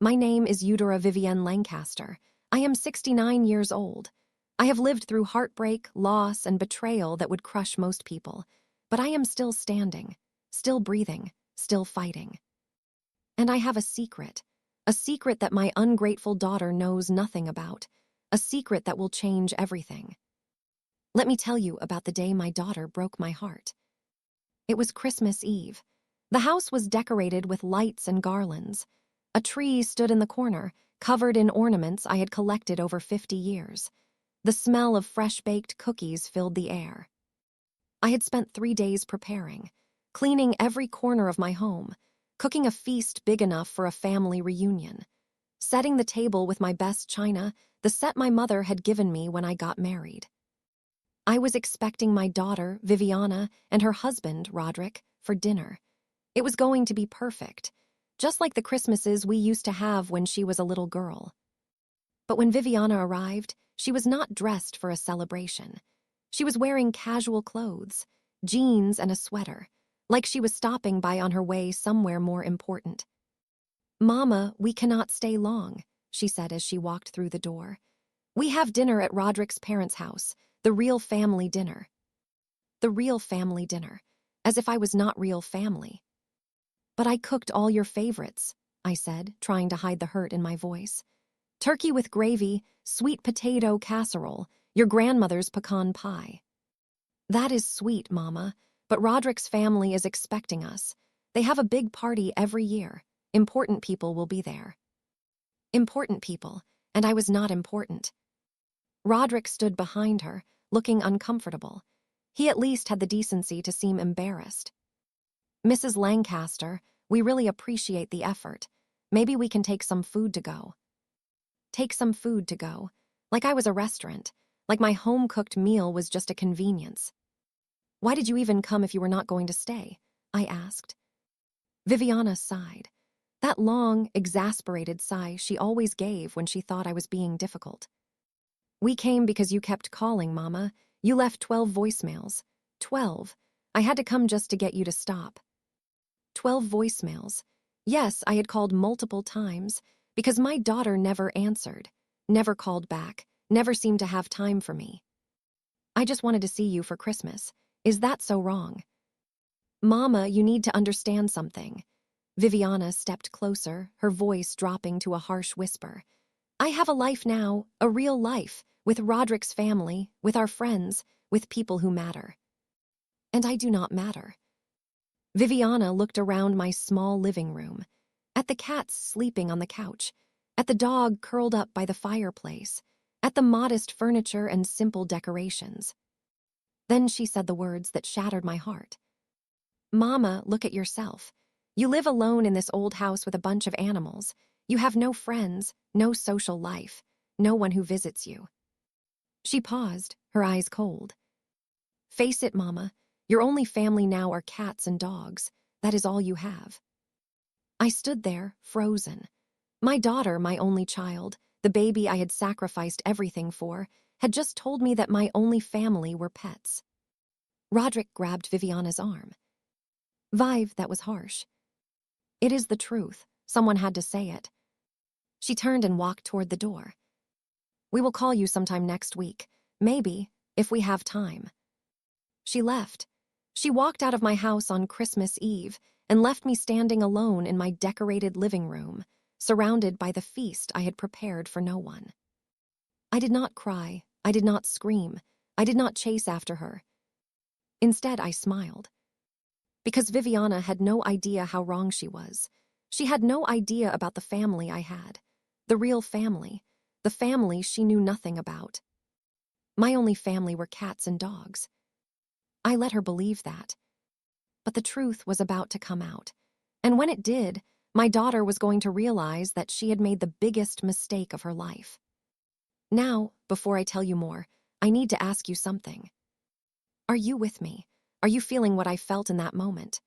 My name is Eudora Vivienne Lancaster. I am 69 years old. I have lived through heartbreak, loss, and betrayal that would crush most people. But I am still standing, still breathing, still fighting. And I have a secret that my ungrateful daughter knows nothing about, a secret that will change everything. Let me tell you about the day my daughter broke my heart. It was Christmas Eve. The house was decorated with lights and garlands. A tree stood in the corner, covered in ornaments I had collected over 50 years. The smell of fresh-baked cookies filled the air. I had spent 3 days preparing, cleaning every corner of my home, cooking a feast big enough for a family reunion, setting the table with my best china, the set my mother had given me when I got married. I was expecting my daughter, Viviana, and her husband, Roderick, for dinner. It was going to be perfect, just like the Christmases we used to have when she was a little girl. But when Viviana arrived, she was not dressed for a celebration. She was wearing casual clothes, jeans and a sweater, like she was stopping by on her way somewhere more important. "Mama, we cannot stay long," she said as she walked through the door. "We have dinner at Roderick's parents' house, the real family dinner." The real family dinner, as if I was not real family. "But I cooked all your favorites," I said, trying to hide the hurt in my voice. "Turkey with gravy, sweet potato casserole, your grandmother's pecan pie." "That is sweet, Mama, but Roderick's family is expecting us. They have a big party every year. Important people will be there." Important people, and I was not important. Roderick stood behind her, looking uncomfortable. He at least had the decency to seem embarrassed. "Mrs. Lancaster, we really appreciate the effort. Maybe we can take some food to go." Take some food to go, like I was a restaurant, like my home-cooked meal was just a convenience. "Why did you even come if you were not going to stay?" I asked. Viviana sighed. That long, exasperated sigh she always gave when she thought I was being difficult. "We came because you kept calling, Mama. You left 12 voicemails. 12. I had to come just to get you to stop." 12 voicemails. Yes, I had called multiple times, because my daughter never answered, never called back, never seemed to have time for me. "I just wanted to see you for Christmas. Is that so wrong?" "Mama, you need to understand something." Viviana stepped closer, her voice dropping to a harsh whisper. "I have a life now, a real life, with Roderick's family, with our friends, with people who matter. And I do not matter." Viviana looked around my small living room, at the cats sleeping on the couch, at the dog curled up by the fireplace, at the modest furniture and simple decorations. Then she said the words that shattered my heart. "Mama, look at yourself. You live alone in this old house with a bunch of animals. You have no friends, no social life, no one who visits you." She paused, her eyes cold. "Face it, Mama. Your only family now are cats and dogs. That is all you have." I stood there, frozen. My daughter, my only child, the baby I had sacrificed everything for, had just told me that my only family were pets. Roderick grabbed Viviana's arm. "Vive, that was harsh." "It is the truth. Someone had to say it." She turned and walked toward the door. "We will call you sometime next week. Maybe, if we have time." She left. She walked out of my house on Christmas Eve and left me standing alone in my decorated living room, surrounded by the feast I had prepared for no one. I did not cry. I did not scream. I did not chase after her. Instead, I smiled. Because Viviana had no idea how wrong she was. She had no idea about the family I had. The real family. The family she knew nothing about. My only family were cats and dogs. I let her believe that. But the truth was about to come out. And when it did, my daughter was going to realize that she had made the biggest mistake of her life. Now, before I tell you more, I need to ask you something. Are you with me? Are you feeling what I felt in that moment?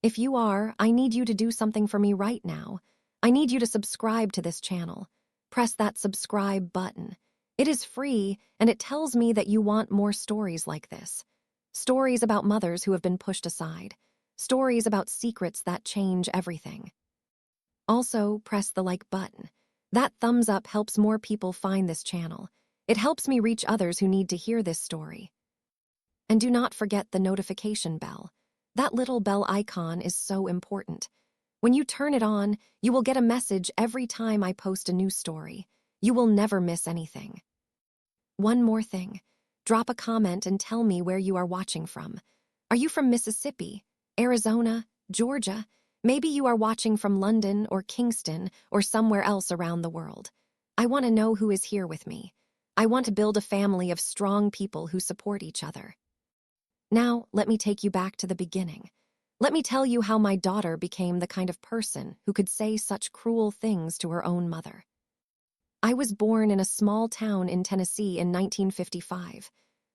If you are, I need you to do something for me right now. I need you to subscribe to this channel. Press that subscribe button. It is free, and it tells me that you want more stories like this. Stories about mothers who have been pushed aside. Stories about secrets that change everything. Also, press the like button. That thumbs up helps more people find this channel. It helps me reach others who need to hear this story. And do not forget the notification bell. That little bell icon is so important. When you turn it on, you will get a message every time I post a new story. You will never miss anything. One more thing. Drop a comment and tell me where you are watching from. Are you from Mississippi, Arizona, Georgia? Maybe you are watching from London or Kingston or somewhere else around the world. I want to know who is here with me. I want to build a family of strong people who support each other. Now, let me take you back to the beginning. Let me tell you how my daughter became the kind of person who could say such cruel things to her own mother. I was born in a small town in Tennessee in 1955.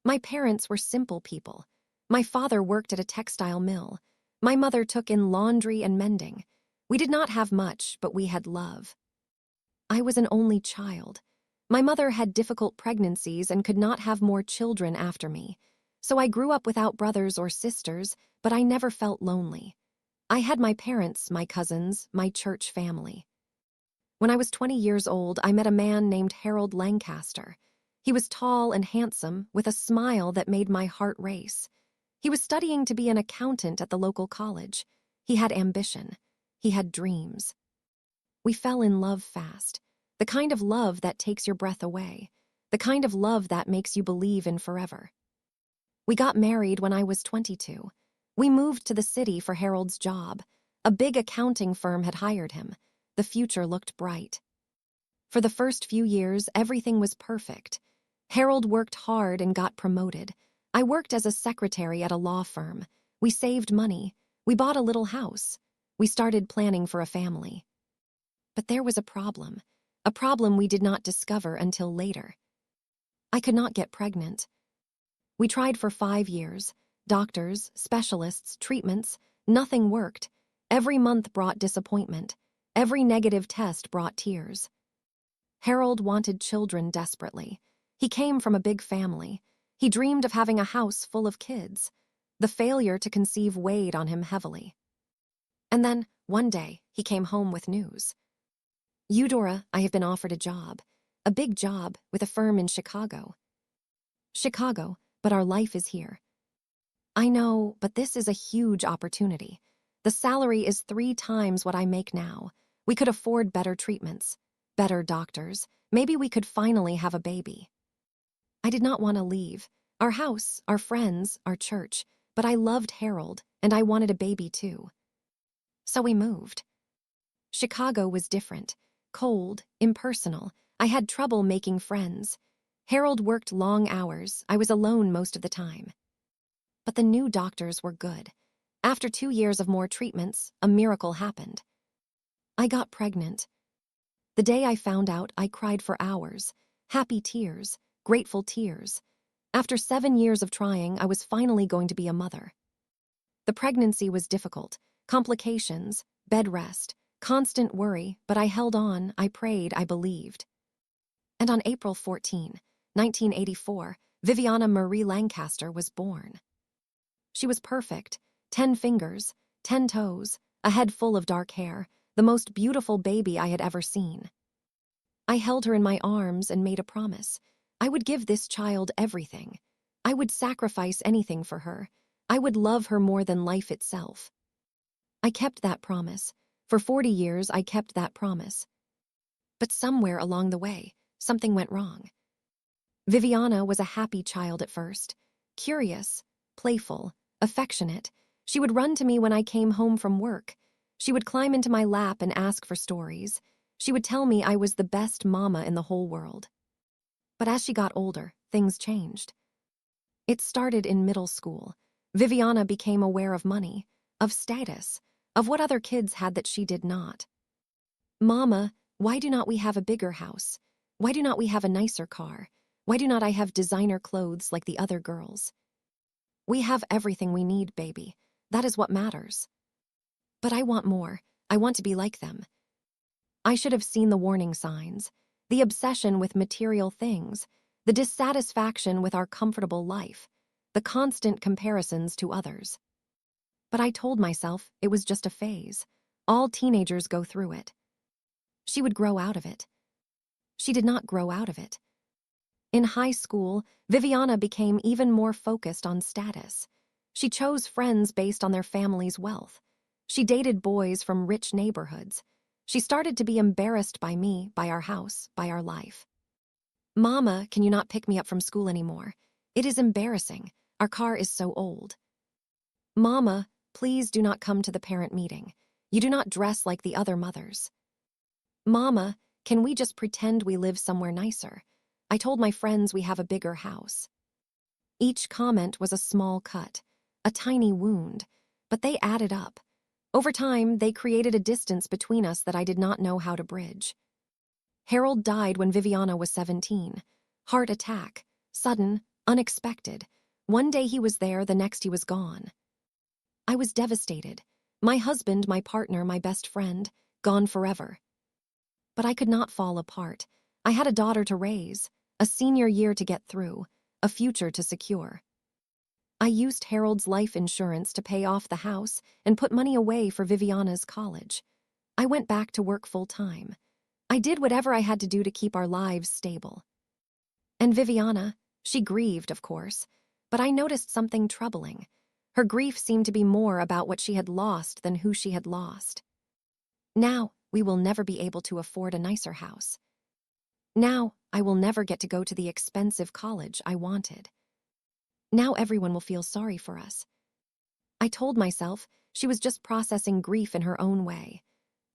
My parents were simple people. My father worked at a textile mill. My mother took in laundry and mending. We did not have much, but we had love. I was an only child. My mother had difficult pregnancies and could not have more children after me. So I grew up without brothers or sisters, but I never felt lonely. I had my parents, my cousins, my church family. When I was 20 years old, I met a man named Harold Lancaster. He was tall and handsome, with a smile that made my heart race. He was studying to be an accountant at the local college. He had ambition. He had dreams. We fell in love fast. The kind of love that takes your breath away. The kind of love that makes you believe in forever. We got married when I was 22. We moved to the city for Harold's job. A big accounting firm had hired him. The future looked bright. For the first few years, everything was perfect. Harold worked hard and got promoted. I worked as a secretary at a law firm. We saved money. We bought a little house. We started planning for a family. But there was a problem we did not discover until later. I could not get pregnant. We tried for 5 years. Doctors, specialists, treatments. Nothing worked. Every month brought disappointment. Every negative test brought tears. Harold wanted children desperately. He came from a big family. He dreamed of having a house full of kids. The failure to conceive weighed on him heavily. And then, one day, he came home with news. Eudora, I have been offered a job. A big job with a firm in Chicago. Chicago, but our life is here. I know, but this is a huge opportunity. The salary is 3 times what I make now. We could afford better treatments, better doctors. Maybe we could finally have a baby. I did not want to leave. Our house, our friends, our church. But I loved Harold, and I wanted a baby too. So we moved. Chicago was different. Cold, impersonal. I had trouble making friends. Harold worked long hours. I was alone most of the time. But the new doctors were good. After 2 years of more treatments, a miracle happened. I got pregnant. The day I found out, I cried for hours. Happy tears, grateful tears. After 7 years of trying, I was finally going to be a mother. The pregnancy was difficult. Complications, bed rest, constant worry, but I held on, I prayed, I believed. And on April 14, 1984, Viviana Marie Lancaster was born. She was perfect, 10 fingers, 10 toes, a head full of dark hair, the most beautiful baby I had ever seen. I held her in my arms and made a promise. I would give this child everything. I would sacrifice anything for her. I would love her more than life itself. I kept that promise. For 40 years, I kept that promise. But somewhere along the way, something went wrong. Viviana was a happy child at first, curious, playful, affectionate. She would run to me when I came home from work. She would climb into my lap and ask for stories. She would tell me I was the best mama in the whole world. But as she got older, things changed. It started in middle school. Viviana became aware of money, of status, of what other kids had that she did not. Mama, why do not we have a bigger house? Why do not we have a nicer car? Why do not I have designer clothes like the other girls? We have everything we need, baby. That is what matters. But I want more. I want to be like them. I should have seen the warning signs, the obsession with material things, the dissatisfaction with our comfortable life, the constant comparisons to others. But I told myself it was just a phase. All teenagers go through it. She would grow out of it. She did not grow out of it. In high school, Viviana became even more focused on status. She chose friends based on their family's wealth. She dated boys from rich neighborhoods. She started to be embarrassed by me, by our house, by our life. "Mama, can you not pick me up from school anymore? It is embarrassing. Our car is so old." "Mama, please do not come to the parent meeting. You do not dress like the other mothers." "Mama, can we just pretend we live somewhere nicer? I told my friends we have a bigger house." Each comment was a small cut, a tiny wound, but they added up. Over time, they created a distance between us that I did not know how to bridge. Harold died when Viviana was 17. Heart attack, sudden, unexpected. One day he was there, the next he was gone. I was devastated. My husband, my partner, my best friend, gone forever. But I could not fall apart. I had a daughter to raise, a senior year to get through, a future to secure. I used Harold's life insurance to pay off the house and put money away for Viviana's college. I went back to work full-time. I did whatever I had to do to keep our lives stable. And Viviana, she grieved, of course, but I noticed something troubling. Her grief seemed to be more about what she had lost than who she had lost. "Now, we will never be able to afford a nicer house. Now, I will never get to go to the expensive college I wanted. Now everyone will feel sorry for us." I told myself she was just processing grief in her own way.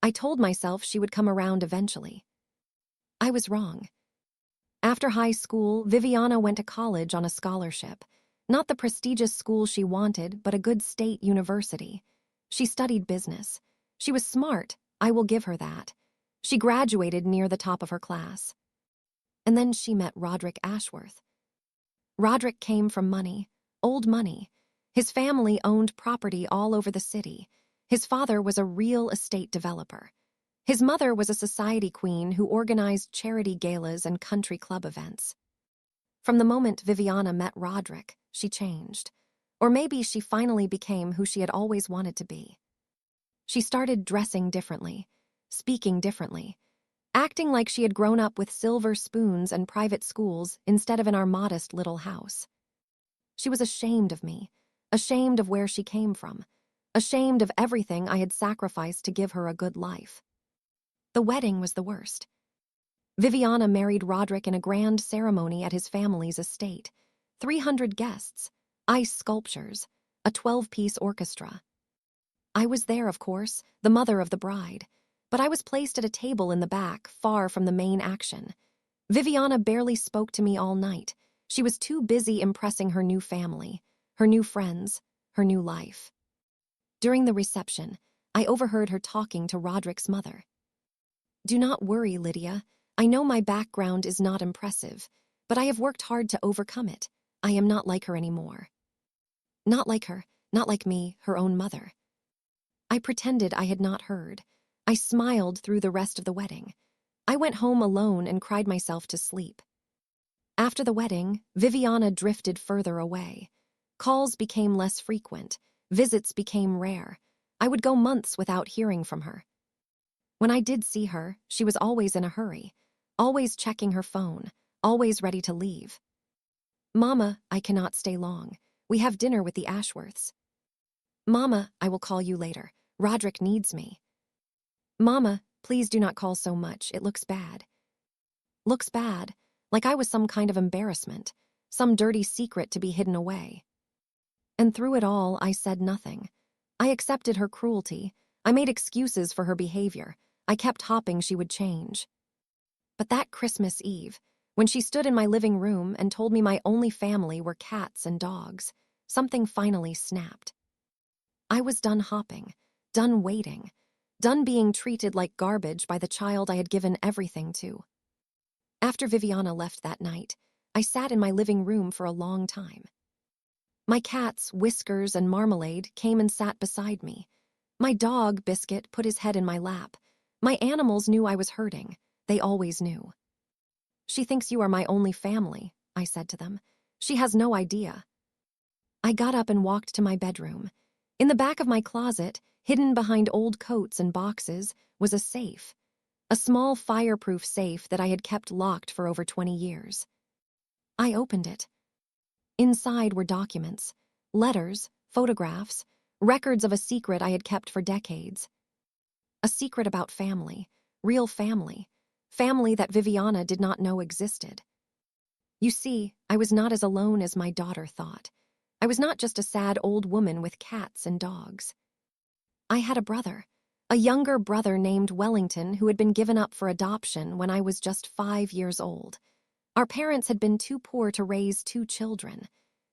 I told myself she would come around eventually. I was wrong. After high school, Viviana went to college on a scholarship. Not the prestigious school she wanted, but a good state university. She studied business. She was smart, I will give her that. She graduated near the top of her class. And then she met Roderick Ashworth. Roderick came from money, old money. His family owned property all over the city. His father was a real estate developer. His mother was a society queen who organized charity galas and country club events. From the moment Viviana met Roderick, she changed. Or maybe she finally became who she had always wanted to be. She started dressing differently, speaking differently, acting like she had grown up with silver spoons and private schools instead of in our modest little house. She was ashamed of me, ashamed of where she came from, ashamed of everything I had sacrificed to give her a good life. The wedding was the worst. Viviana married Roderick in a grand ceremony at his family's estate. 300 guests, ice sculptures, a 12-piece orchestra. I was there, of course, the mother of the bride, but I was placed at a table in the back, far from the main action. Viviana barely spoke to me all night. She was too busy impressing her new family, her new friends, her new life. During the reception, I overheard her talking to Roderick's mother. "Do not worry, Lydia. I know my background is not impressive, but I have worked hard to overcome it. I am not like her anymore." Not like her, not like me, her own mother. I pretended I had not heard. I smiled through the rest of the wedding. I went home alone and cried myself to sleep. After the wedding, Viviana drifted further away. Calls became less frequent. Visits became rare. I would go months without hearing from her. When I did see her, she was always in a hurry, always checking her phone, always ready to leave. "Mama, I cannot stay long. We have dinner with the Ashworths." "Mama, I will call you later. Roderick needs me." "Mama, please do not call so much. It looks bad." Looks bad, like I was some kind of embarrassment, some dirty secret to be hidden away. And through it all, I said nothing. I accepted her cruelty. I made excuses for her behavior. I kept hoping she would change. But that Christmas Eve, when she stood in my living room and told me my only family were cats and dogs, something finally snapped. I was done hopping, done waiting, done being treated like garbage by the child I had given everything to. After Viviana left that night, I sat in my living room for a long time. My cats, Whiskers and Marmalade, came and sat beside me. My dog, Biscuit, put his head in my lap. My animals knew I was hurting. They always knew. "She thinks you are my only family," I said to them. "She has no idea." I got up and walked to my bedroom. In the back of my closet, hidden behind old coats and boxes, was a safe. a small fireproof safe that I had kept locked for over 20 years. I opened it. Inside were documents, letters, photographs, records of a secret I had kept for decades. A secret about family, real family, family that Viviana did not know existed. You see, I was not as alone as my daughter thought. I was not just a sad old woman with cats and dogs. I had a brother, a younger brother named Wellington who had been given up for adoption when I was just 5 years old. Our parents had been too poor to raise 2 children.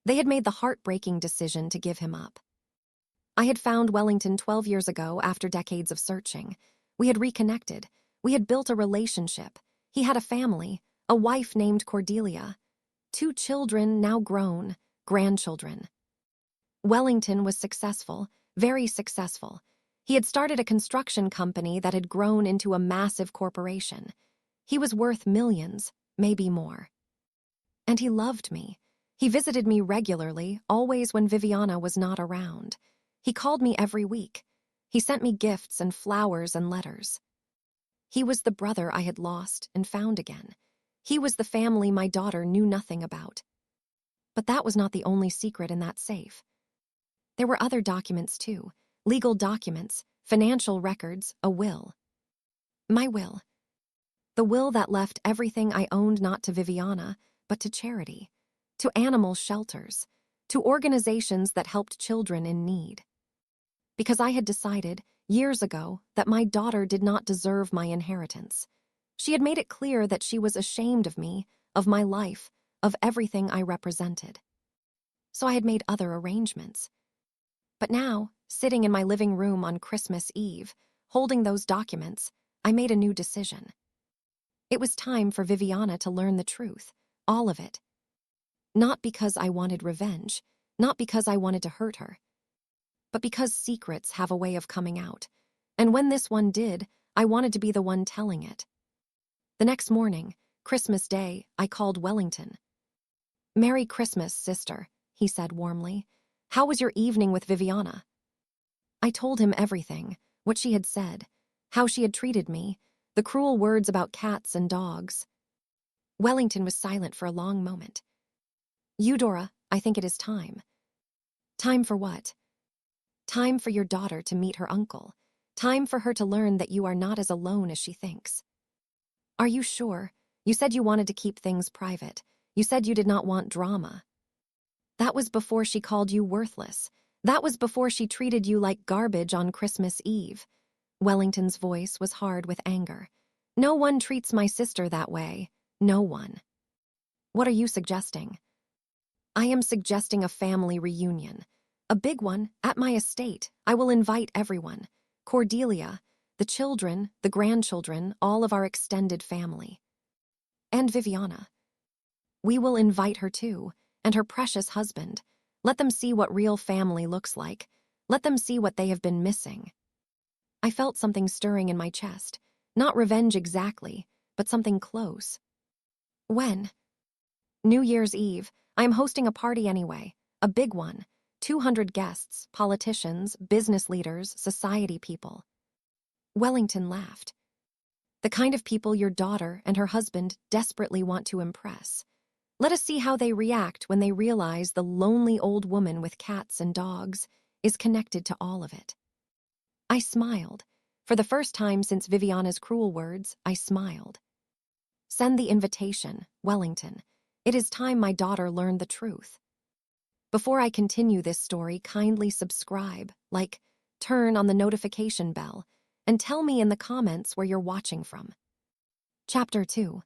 They had made the heartbreaking decision to give him up. I had found Wellington 12 years ago after decades of searching. We had reconnected. We had built a relationship. He had a family, a wife named Cordelia. 2 children, now grown, grandchildren. Wellington was successful, very successful. He had started a construction company that had grown into a massive corporation. He was worth millions, maybe more. And he loved me. He visited me regularly, always when Viviana was not around. He called me every week. He sent me gifts and flowers and letters. He was the brother I had lost and found again. He was the family my daughter knew nothing about. But that was not the only secret in that safe. There were other documents too, legal documents, financial records, a will. My will. The will that left everything I owned not to Viviana, but to charity, to animal shelters, to organizations that helped children in need. Because I had decided, years ago, that my daughter did not deserve my inheritance. She had made it clear that she was ashamed of me, of my life, of everything I represented. So I had made other arrangements. But now, sitting in my living room on Christmas Eve, holding those documents, I made a new decision. It was time for Viviana to learn the truth, all of it. Not because I wanted revenge, not because I wanted to hurt her, but because secrets have a way of coming out. And when this one did, I wanted to be the one telling it. The next morning, Christmas Day, I called Wellington. "Merry Christmas, sister," he said warmly. "How was your evening with Viviana?" I told him everything, what she had said, how she had treated me, the cruel words about cats and dogs. Wellington was silent for a long moment. "Eudora, I think it is time." "Time for what?" "Time for your daughter to meet her uncle. Time for her to learn that you are not as alone as she thinks." "Are you sure? You said you wanted to keep things private. You said you did not want drama." "That was before she called you worthless. That was before she treated you like garbage on Christmas Eve." Wellington's voice was hard with anger. "No one treats my sister that way. No one." "What are you suggesting?" "I am suggesting a family reunion. A big one, at my estate. I will invite everyone. Cordelia, the children, the grandchildren, all of our extended family. And Viviana. We will invite her too, and her precious husband. Let them see what real family looks like. Let them see what they have been missing." I felt something stirring in my chest. Not revenge exactly, but something close. "When?" "New Year's Eve. I am hosting a party anyway. A big one. 200 guests, politicians, business leaders, society people." Wellington laughed. "The kind of people your daughter and her husband desperately want to impress. Let us see how they react when they realize the lonely old woman with cats and dogs is connected to all of it." I smiled. For the first time since Viviana's cruel words, I smiled. "Send the invitation, Wellington. It is time my daughter learned the truth." Before I continue this story, kindly subscribe, like, turn on the notification bell, and tell me in the comments where you're watching from. Chapter 2.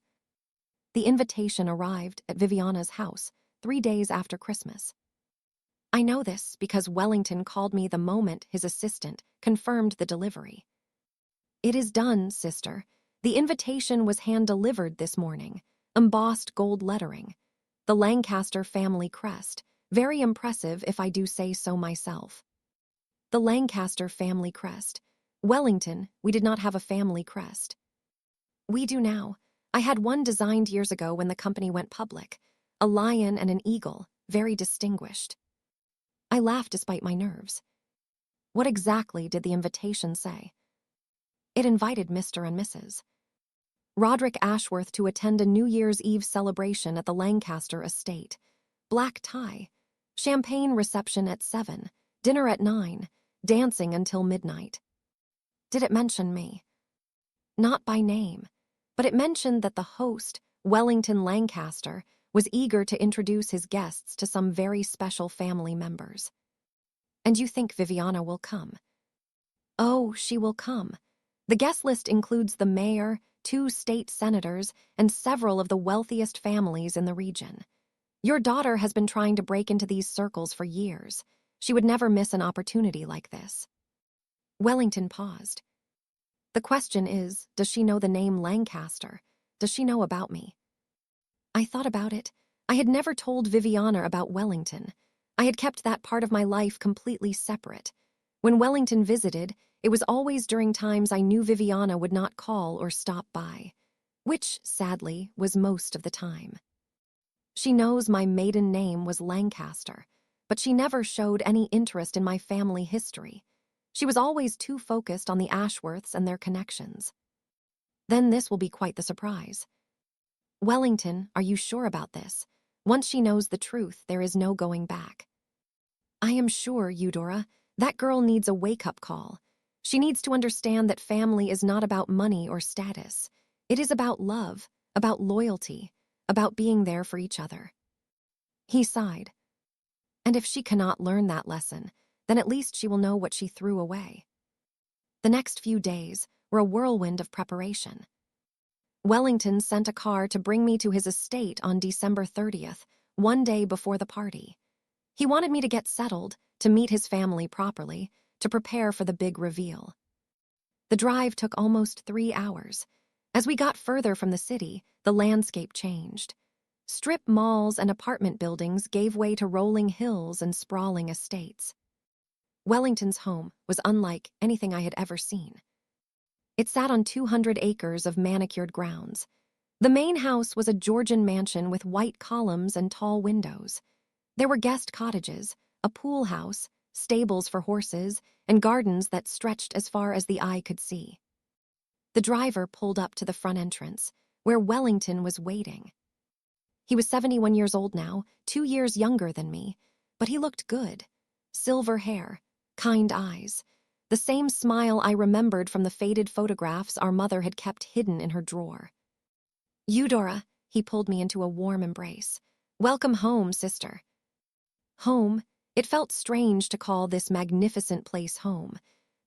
The invitation arrived at Viviana's house 3 days after Christmas. I know this because Wellington called me the moment his assistant confirmed the delivery. "It is done, sister. The invitation was hand-delivered this morning, embossed gold lettering. The Lancaster family crest. Very impressive if I do say so myself." The Lancaster family crest. Wellington, we did not have a family crest. We do now. I had one designed years ago when the company went public. A lion and an eagle, very distinguished. I laughed despite my nerves. What exactly did the invitation say? It invited Mr. and Mrs. Roderick Ashworth to attend a New Year's Eve celebration at the Lancaster Estate. Black tie. Champagne reception at 7. Dinner at 9. Dancing until midnight. Did it mention me? Not by name, but it mentioned that the host, Wellington Lancaster, was eager to introduce his guests to some very special family members. And you think Viviana will come? Oh, she will come. The guest list includes the mayor, 2 state senators, and several of the wealthiest families in the region. Your daughter has been trying to break into these circles for years. She would never miss an opportunity like this. Wellington paused. The question is, does she know the name Lancaster? Does she know about me? I thought about it. I had never told Viviana about Wellington. I had kept that part of my life completely separate. When Wellington visited, it was always during times I knew Viviana would not call or stop by, which, sadly, was most of the time. She knows my maiden name was Lancaster, but she never showed any interest in my family history. She was always too focused on the Ashworths and their connections. Then this will be quite the surprise. Wellington, are you sure about this? Once she knows the truth, there is no going back. I am sure, Eudora. That girl needs a wake-up call. She needs to understand that family is not about money or status. It is about love, about loyalty, about being there for each other. He sighed. And if she cannot learn that lesson, then at least she will know what she threw away. The next few days were a whirlwind of preparation. Wellington sent a car to bring me to his estate on December 30th, one day before the party. He wanted me to get settled, to meet his family properly, to prepare for the big reveal. The drive took almost 3 hours. As we got further from the city, the landscape changed. Strip malls and apartment buildings gave way to rolling hills and sprawling estates. Wellington's home was unlike anything I had ever seen. It sat on 200 acres of manicured grounds. The main house was a Georgian mansion with white columns and tall windows. There were guest cottages, a pool house, stables for horses, and gardens that stretched as far as the eye could see. The driver pulled up to the front entrance, where Wellington was waiting. He was 71 years old now, 2 years younger than me, but he looked good. Silver hair, kind eyes, the same smile I remembered from the faded photographs our mother had kept hidden in her drawer. Eudora, he pulled me into a warm embrace. Welcome home, sister. Home. It felt strange to call this magnificent place home,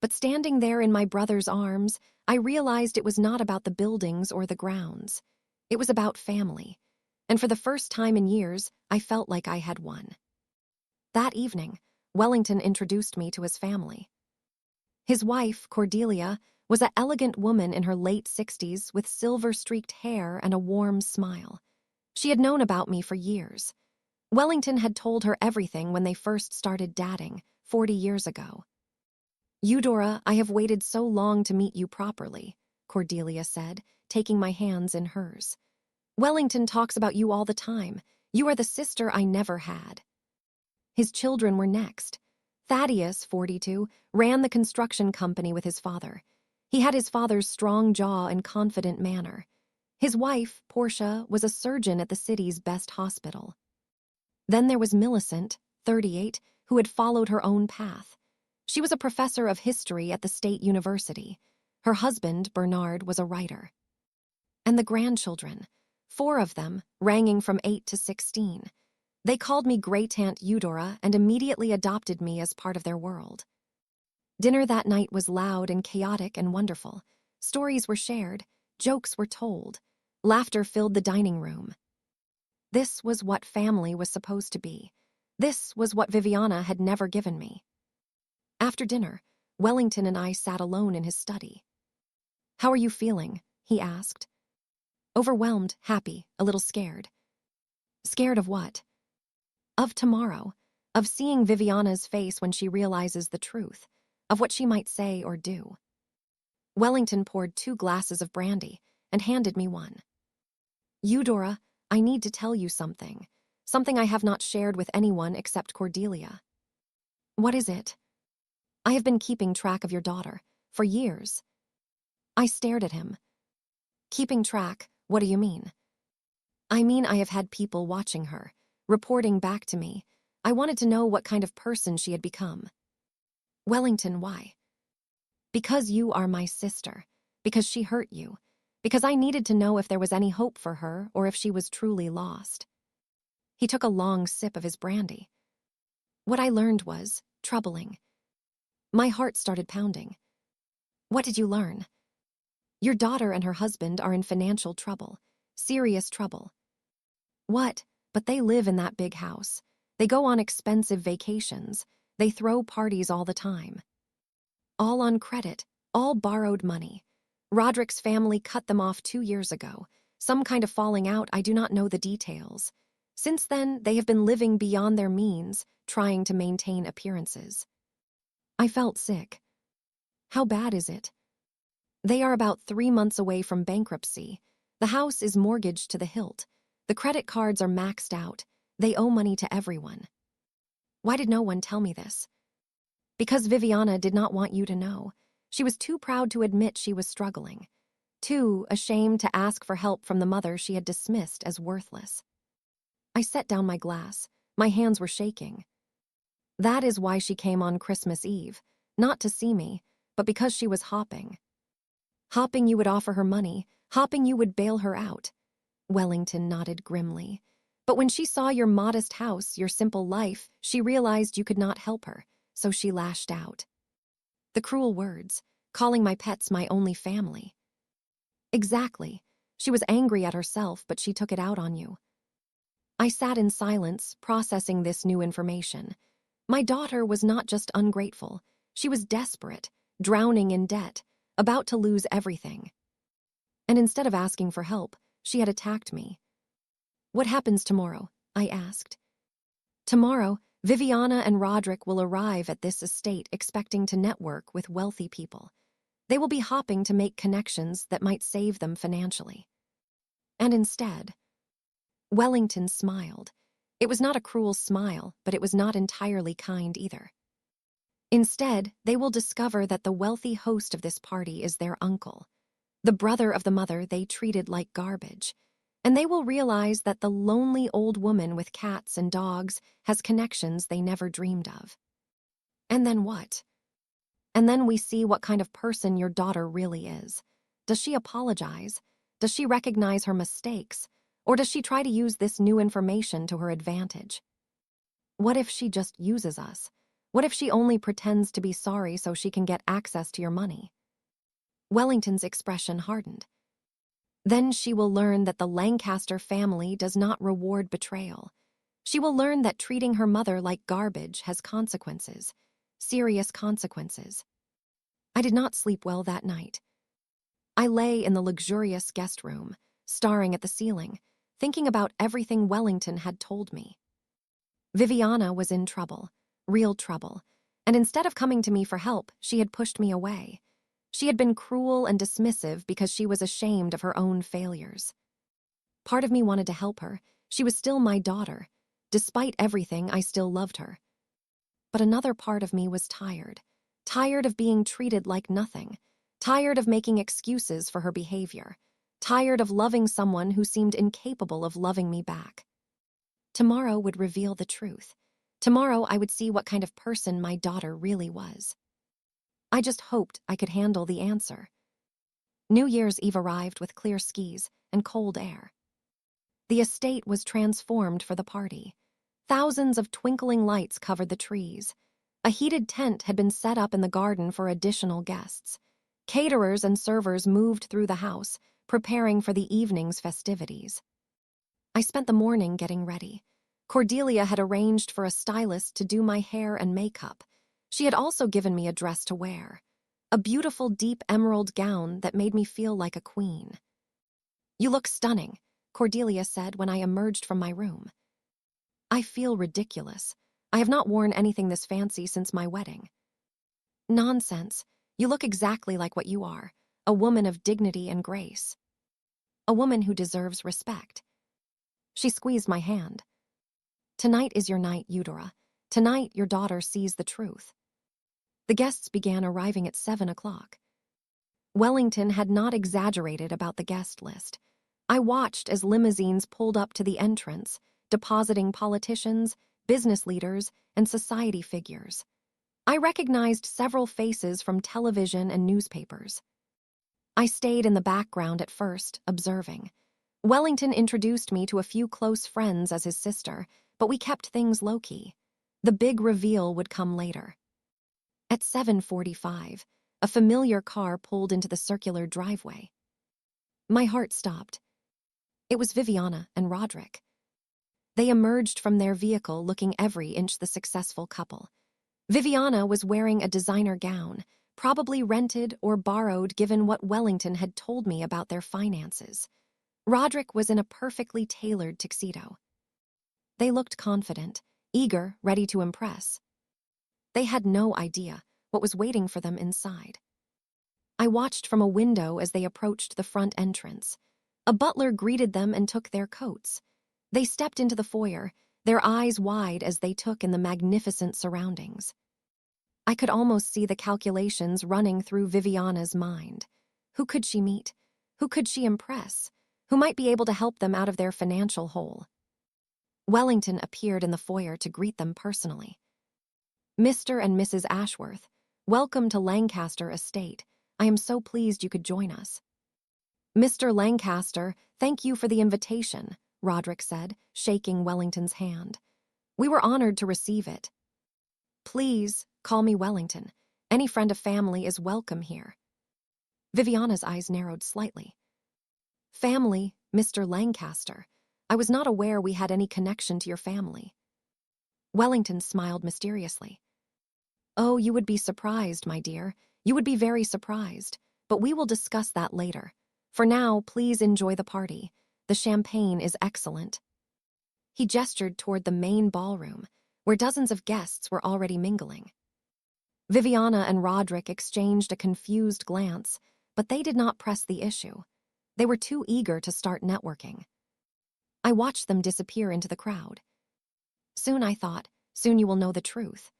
but standing there in my brother's arms, I realized it was not about the buildings or the grounds. It was about family, and for the first time in years, I felt like I had one. That evening, Wellington introduced me to his family. His wife, Cordelia, was an elegant woman in her late 60s with silver-streaked hair and a warm smile. She had known about me for years. Wellington had told her everything when they first started dating, 40 years ago. Eudora, I have waited so long to meet you properly, Cordelia said, taking my hands in hers. Wellington talks about you all the time. You are the sister I never had. His children were next. Thaddeus, 42, ran the construction company with his father. He had his father's strong jaw and confident manner. His wife, Portia, was a surgeon at the city's best hospital. Then there was Millicent, 38, who had followed her own path. She was a professor of history at the state university. Her husband, Bernard, was a writer. And the grandchildren, 4 of them, ranging from 8 to 16. They called me Great-Aunt Eudora and immediately adopted me as part of their world. Dinner that night was loud and chaotic and wonderful. Stories were shared, jokes were told, laughter filled the dining room. This was what family was supposed to be. This was what Viviana had never given me. After dinner, Wellington and I sat alone in his study. How are you feeling? He asked. Overwhelmed, happy, a little scared. Scared of what? Of tomorrow, of seeing Viviana's face when she realizes the truth, of what she might say or do. Wellington poured 2 glasses of brandy and handed me one. Eudora, I need to tell you something. Something I have not shared with anyone except Cordelia. What is it? I have been keeping track of your daughter, for years. I stared at him. Keeping track, what do you mean? I mean I have had people watching her, reporting back to me. I wanted to know what kind of person she had become. Wellington, why? Because you are my sister. Because she hurt you. Because I needed to know if there was any hope for her or if she was truly lost. He took a long sip of his brandy. What I learned was troubling. My heart started pounding. What did you learn? Your daughter and her husband are in financial trouble. Serious trouble. What? But they live in that big house. They go on expensive vacations. They throw parties all the time. All on credit, all borrowed money. Roderick's family cut them off 2 years ago. Some kind of falling out, I do not know the details. Since then, they have been living beyond their means, trying to maintain appearances. I felt sick. How bad is it? They are about 3 months away from bankruptcy. The house is mortgaged to the hilt. The credit cards are maxed out. They owe money to everyone. Why did no one tell me this? Because Viviana did not want you to know. She was too proud to admit she was struggling. Too ashamed to ask for help from the mother she had dismissed as worthless. I set down my glass. My hands were shaking. That is why she came on Christmas Eve. Not to see me, but because she was hopping. Hopping you would offer her money. Hopping you would bail her out. Wellington nodded grimly. But when she saw your modest house, your simple life, she realized you could not help her, so she lashed out. The cruel words, calling my pets my only family. Exactly. She was angry at herself, but she took it out on you. I sat in silence, processing this new information. My daughter was not just ungrateful. She was desperate, drowning in debt, about to lose everything. And instead of asking for help, she had attacked me. What happens tomorrow? I asked. Tomorrow, Viviana and Roderick will arrive at this estate expecting to network with wealthy people. They will be hopping to make connections that might save them financially. And instead, Wellington smiled. It was not a cruel smile, but it was not entirely kind either. Instead, they will discover that the wealthy host of this party is their uncle, the brother of the mother they treated like garbage. And they will realize that the lonely old woman with cats and dogs has connections they never dreamed of. And then what? And then we see what kind of person your daughter really is. Does she apologize? Does she recognize her mistakes? Or does she try to use this new information to her advantage? What if she just uses us? What if she only pretends to be sorry so she can get access to your money? Wellington's expression hardened. Then she will learn that the Lancaster family does not reward betrayal. She will learn that treating her mother like garbage has consequences, serious consequences. I did not sleep well that night. I lay in the luxurious guest room, staring at the ceiling, thinking about everything Wellington had told me. Viviana was in trouble, real trouble, and instead of coming to me for help, she had pushed me away. She had been cruel and dismissive because she was ashamed of her own failures. Part of me wanted to help her. She was still my daughter. Despite everything, I still loved her. But another part of me was tired. Tired of being treated like nothing. Tired of making excuses for her behavior. Tired of loving someone who seemed incapable of loving me back. Tomorrow would reveal the truth. Tomorrow I would see what kind of person my daughter really was. I just hoped I could handle the answer. New Year's Eve arrived with clear skies and cold air. The estate was transformed for the party. Thousands of twinkling lights covered the trees. A heated tent had been set up in the garden for additional guests. Caterers and servers moved through the house, preparing for the evening's festivities. I spent the morning getting ready. Cordelia had arranged for a stylist to do my hair and makeup. She had also given me a dress to wear, a beautiful deep emerald gown that made me feel like a queen. "You look stunning," Cordelia said when I emerged from my room. "I feel ridiculous. I have not worn anything this fancy since my wedding." "Nonsense. You look exactly like what you are, a woman of dignity and grace. A woman who deserves respect." She squeezed my hand. "Tonight is your night, Eudora. Tonight your daughter sees the truth." The guests began arriving at 7 o'clock. Wellington had not exaggerated about the guest list. I watched as limousines pulled up to the entrance, depositing politicians, business leaders, and society figures. I recognized several faces from television and newspapers. I stayed in the background at first, observing. Wellington introduced me to a few close friends as his sister, but we kept things low-key. The big reveal would come later. At 7:45, a familiar car pulled into the circular driveway. My heart stopped. It was Viviana and Roderick. They emerged from their vehicle looking every inch the successful couple. Viviana was wearing a designer gown, probably rented or borrowed given what Wellington had told me about their finances. Roderick was in a perfectly tailored tuxedo. They looked confident, eager, ready to impress. They had no idea what was waiting for them inside. I watched from a window as they approached the front entrance. A butler greeted them and took their coats. They stepped into the foyer, their eyes wide as they took in the magnificent surroundings. I could almost see the calculations running through Viviana's mind. Who could she meet? Who could she impress? Who might be able to help them out of their financial hole? Wellington appeared in the foyer to greet them personally. Mr. and Mrs. Ashworth, welcome to Lancaster Estate. I am so pleased you could join us. Mr. Lancaster, thank you for the invitation, Roderick said, shaking Wellington's hand. We were honored to receive it. Please, call me Wellington. Any friend of family is welcome here. Viviana's eyes narrowed slightly. Family, Mr. Lancaster. I was not aware we had any connection to your family. Wellington smiled mysteriously. Oh, you would be surprised, my dear. You would be very surprised. But we will discuss that later. For now, please enjoy the party. The champagne is excellent. He gestured toward the main ballroom, where dozens of guests were already mingling. Viviana and Roderick exchanged a confused glance, but they did not press the issue. They were too eager to start networking. I watched them disappear into the crowd. Soon, I thought, soon you will know the truth.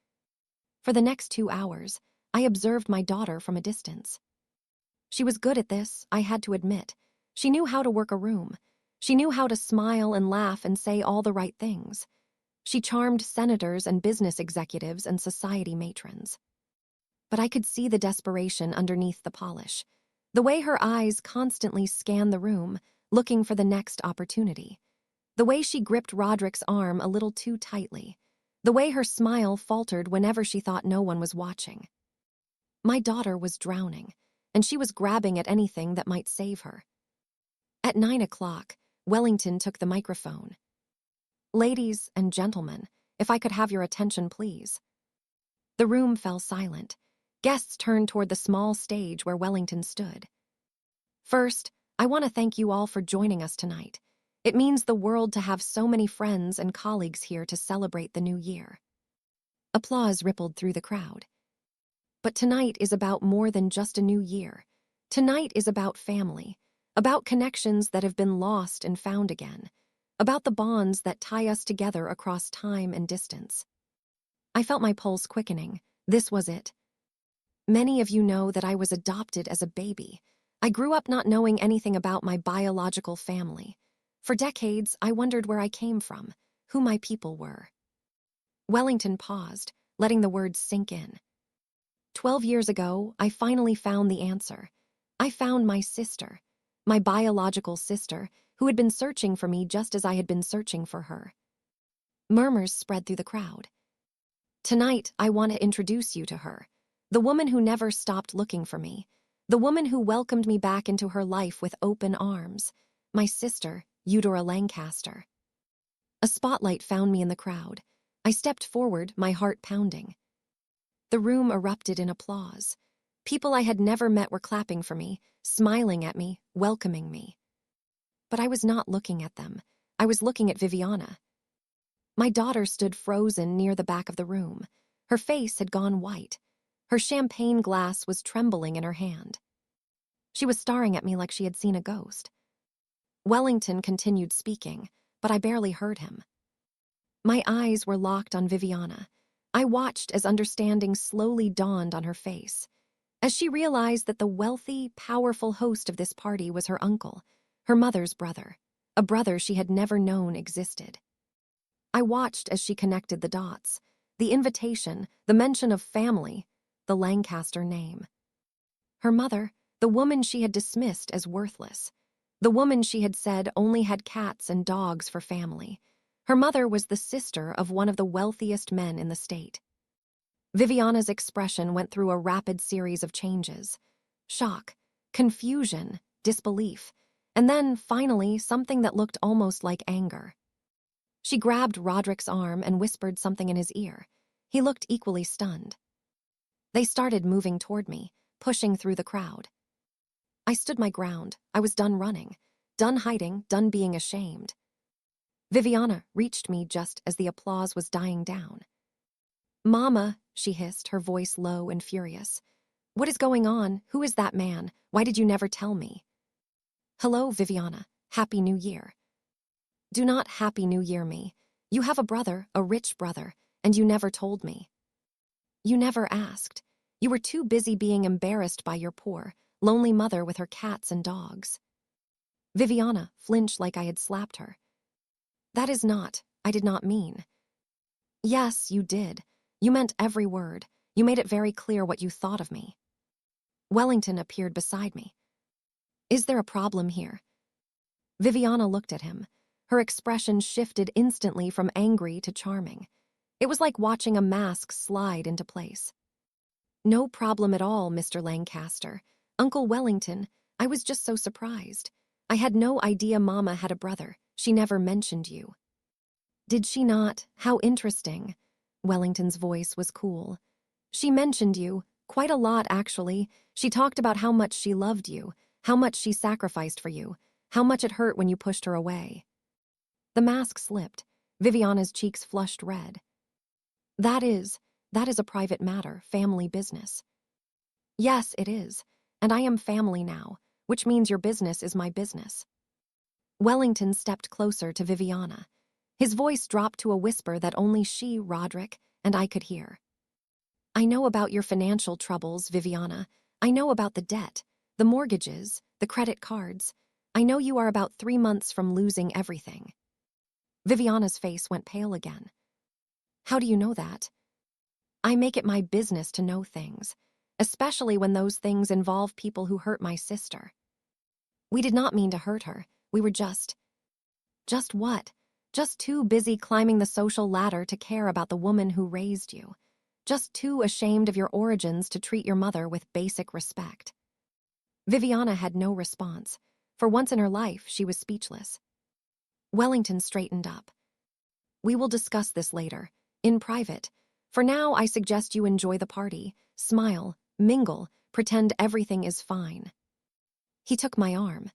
For the next 2 hours, I observed my daughter from a distance. She was good at this, I had to admit. She knew how to work a room. She knew how to smile and laugh and say all the right things. She charmed senators and business executives and society matrons. But I could see the desperation underneath the polish, the way her eyes constantly scanned the room, looking for the next opportunity. The way she gripped Roderick's arm a little too tightly. The way her smile faltered whenever she thought no one was watching. My daughter was drowning, and she was grabbing at anything that might save her. At 9 o'clock, Wellington took the microphone. Ladies and gentlemen, if I could have your attention, please. The room fell silent. Guests turned toward the small stage where Wellington stood. First, I want to thank you all for joining us tonight. It means the world to have so many friends and colleagues here to celebrate the new year. Applause rippled through the crowd. But tonight is about more than just a new year. Tonight is about family, about connections that have been lost and found again, about the bonds that tie us together across time and distance. I felt my pulse quickening. This was it. Many of you know that I was adopted as a baby. I grew up not knowing anything about my biological family. For decades, I wondered where I came from, who my people were. Wellington paused, letting the words sink in. 12 years ago, I finally found the answer. I found my sister, my biological sister, who had been searching for me just as I had been searching for her. Murmurs spread through the crowd. Tonight, I want to introduce you to her, the woman who never stopped looking for me, the woman who welcomed me back into her life with open arms, my sister, Eudora Lancaster. A spotlight found me in the crowd. I stepped forward, my heart pounding. The room erupted in applause. People I had never met were clapping for me, smiling at me, welcoming me. But I was not looking at them. I was looking at Viviana. My daughter stood frozen near the back of the room. Her face had gone white. Her champagne glass was trembling in her hand. She was staring at me like she had seen a ghost. Wellington continued speaking, but I barely heard him. My eyes were locked on Viviana. I watched as understanding slowly dawned on her face. as she realized that the wealthy, powerful host of this party was her uncle, her mother's brother, a brother she had never known existed. I watched as she connected the dots, the invitation, the mention of family, the Lancaster name. Her mother, the woman she had dismissed as worthless, the woman she had said only had cats and dogs for family. Her mother was the sister of one of the wealthiest men in the state. Viviana's expression went through a rapid series of changes. Shock, confusion, disbelief, and then, finally, something that looked almost like anger. She grabbed Roderick's arm and whispered something in his ear. He looked equally stunned. They started moving toward me, pushing through the crowd. I stood my ground. I was done running, done hiding, done being ashamed. Viviana reached me just as the applause was dying down. "Mama," she hissed, her voice low and furious. "What is going on? Who is that man? Why did you never tell me?" "Hello, Viviana. Happy New Year." "Do not Happy New Year me. You have a brother, a rich brother, and you never told me. You never asked. You were too busy being embarrassed by your poor, lonely mother with her cats and dogs." Viviana flinched like I had slapped her. I did not mean." "Yes, you did. You meant every word. You made it very clear what you thought of me." Wellington appeared beside me. "Is there a problem here?" Viviana looked at him. Her expression shifted instantly from angry to charming. It was like watching a mask slide into place. "No problem at all, Mr. Lancaster. Uncle Wellington, I was just so surprised. I had no idea Mama had a brother. She never mentioned you." "Did she not? How interesting." Wellington's voice was cool. "She mentioned you. Quite a lot, actually. She talked about how much she loved you, how much she sacrificed for you, how much it hurt when you pushed her away." The mask slipped. Viviana's cheeks flushed red. That is a private matter, family business." "Yes, it is. And I am family now, which means your business is my business." Wellington stepped closer to Viviana. His voice dropped to a whisper that only she, Roderick, and I could hear. "I know about your financial troubles, Viviana. I know about the debt, the mortgages, the credit cards. I know you are about 3 months from losing everything." Viviana's face went pale again. "How do you know that?" "I make it my business to know things, especially when those things involve people who hurt my sister." "We did not mean to hurt her. We were just..." "Just what?" "Just too busy climbing the social ladder to care about the woman who raised you. Just too ashamed of your origins to treat your mother with basic respect." Viviana had no response. For once in her life, she was speechless. Wellington straightened up. "We will discuss this later, in private. For now, I suggest you enjoy the party, smile, mingle, pretend everything is fine." He took my arm.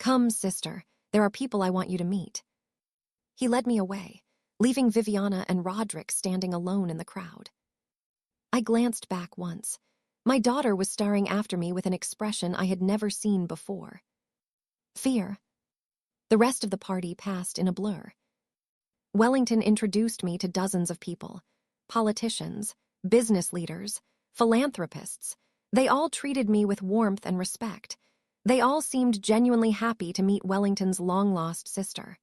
"Come, sister, there are people I want you to meet." He led me away, leaving Viviana and Roderick standing alone in the crowd. I glanced back once. My daughter was staring after me with an expression I had never seen before. Fear. The rest of the party passed in a blur. Wellington introduced me to dozens of people. Politicians, business leaders, philanthropists. They all treated me with warmth and respect. They all seemed genuinely happy to meet Wellington's long-lost sister.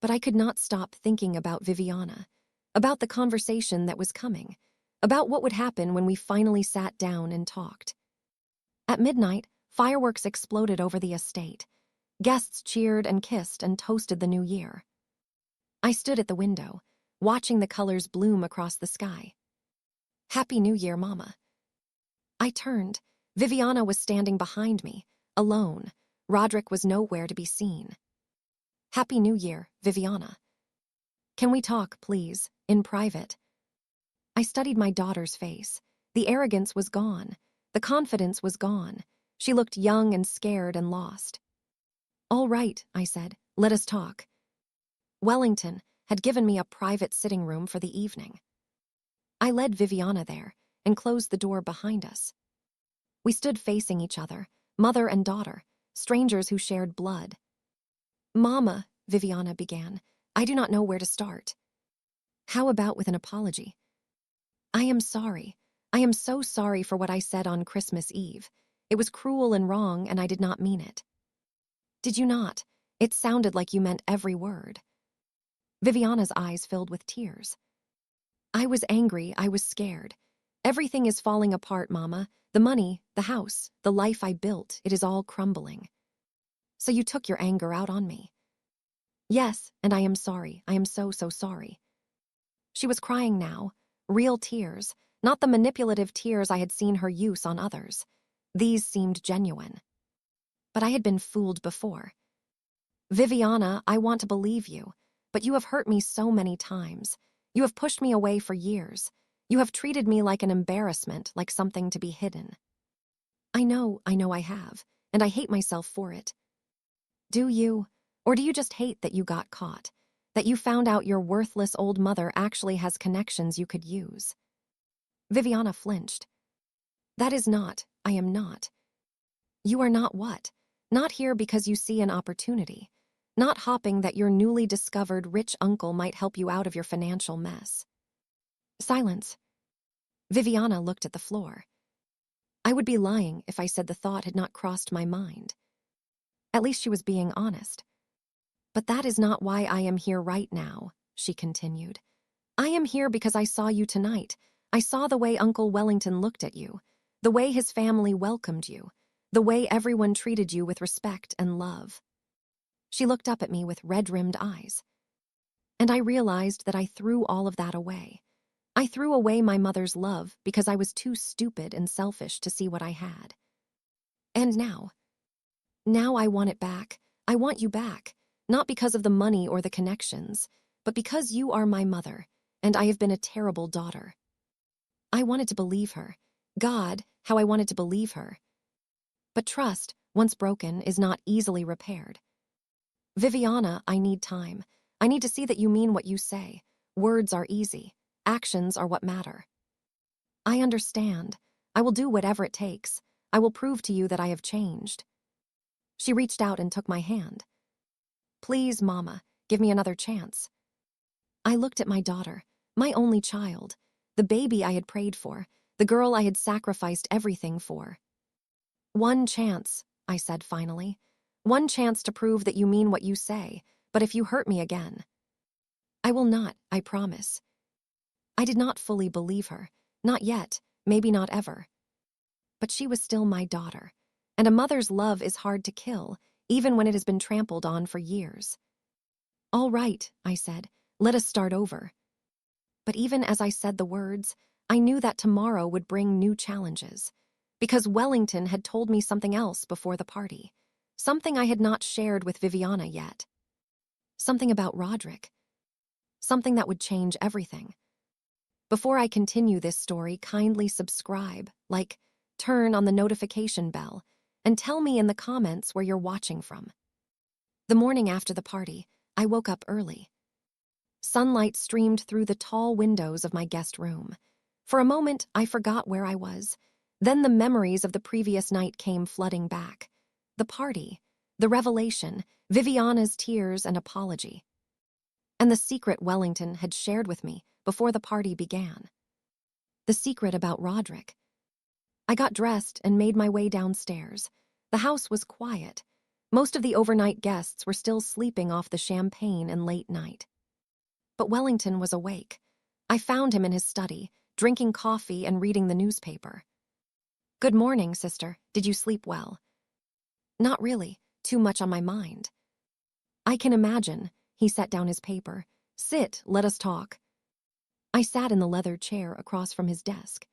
But I could not stop thinking about Viviana, about the conversation that was coming, about what would happen when we finally sat down and talked. At midnight, fireworks exploded over the estate. Guests cheered and kissed and toasted the new year. I stood at the window, watching the colors bloom across the sky. "Happy New Year, Mama." I turned. Viviana was standing behind me, alone. Roderick was nowhere to be seen. "Happy New Year, Viviana." "Can we talk, please, in private?" I studied my daughter's face. The arrogance was gone. The confidence was gone. She looked young and scared and lost. "All right," I said. "Let us talk." Wellington had given me a private sitting room for the evening. I led Viviana there and closed the door behind us. We stood facing each other, mother and daughter, strangers who shared blood. "Mama," Viviana began, "I do not know where to start." "How about with an apology?" "I am sorry. I am so sorry for what I said on Christmas Eve. It was cruel and wrong, and I did not mean it. Did you not? It sounded like you meant every word. Viviana's eyes filled with tears. I was angry, I was scared. Everything is falling apart, Mama. The money, the house, the life I built, it is all crumbling. So you took your anger out on me. Yes, and I am sorry. I am so, so sorry. She was crying now, real tears, not the manipulative tears I had seen her use on others. These seemed genuine. But I had been fooled before. Viviana, I want to believe you, but you have hurt me so many times. You have pushed me away for years. You have treated me like an embarrassment, like something to be hidden. I know I have, and I hate myself for it. Do you? Or do you just hate that you got caught? That you found out your worthless old mother actually has connections you could use? Viviana flinched. That is not, I am not. You are not what? Not here because you see an opportunity. Not hopping that your newly discovered rich uncle might help you out of your financial mess. Silence. Viviana looked at the floor. I would be lying if I said the thought had not crossed my mind. At least she was being honest. But that is not why I am here right now, she continued. I am here because I saw you tonight. I saw the way Uncle Wellington looked at you, the way his family welcomed you, the way everyone treated you with respect and love. She looked up at me with red-rimmed eyes. And I realized that I threw all of that away. I threw away my mother's love because I was too stupid and selfish to see what I had. And now I want it back. I want you back, not because of the money or the connections, but because you are my mother, and I have been a terrible daughter. I wanted to believe her. God, how I wanted to believe her. But trust, once broken, is not easily repaired. Viviana, I need time. I need to see that you mean what you say. Words are easy. Actions are what matter. I understand. I will do whatever it takes. I will prove to you that I have changed. She reached out and took my hand. Please, Mama, give me another chance. I looked at my daughter, my only child, the baby I had prayed for, the girl I had sacrificed everything for. One chance, I said finally. One chance to prove that you mean what you say, but if you hurt me again. I will not, I promise. I did not fully believe her. Not yet, maybe not ever. But she was still my daughter, and a mother's love is hard to kill, even when it has been trampled on for years. All right, I said, let us start over. But even as I said the words, I knew that tomorrow would bring new challenges, because Wellington had told me something else before the party, something I had not shared with Viviana yet. Something about Roderick. Something that would change everything. Before I continue this story, kindly subscribe, like, turn on the notification bell, and tell me in the comments where you're watching from. The morning after the party, I woke up early. Sunlight streamed through the tall windows of my guest room. For a moment, I forgot where I was. Then the memories of the previous night came flooding back. The party, the revelation, Viviana's tears and apology. And the secret Wellington had shared with me before the party began. The secret about Roderick. I got dressed and made my way downstairs. The house was quiet. Most of the overnight guests were still sleeping off the champagne and late night. But Wellington was awake. I found him in his study, drinking coffee and reading the newspaper. Good morning, sister. Did you sleep well? Not really. Too much on my mind. I can imagine. He set down his paper. Sit, let us talk. I sat in the leather chair across from his desk.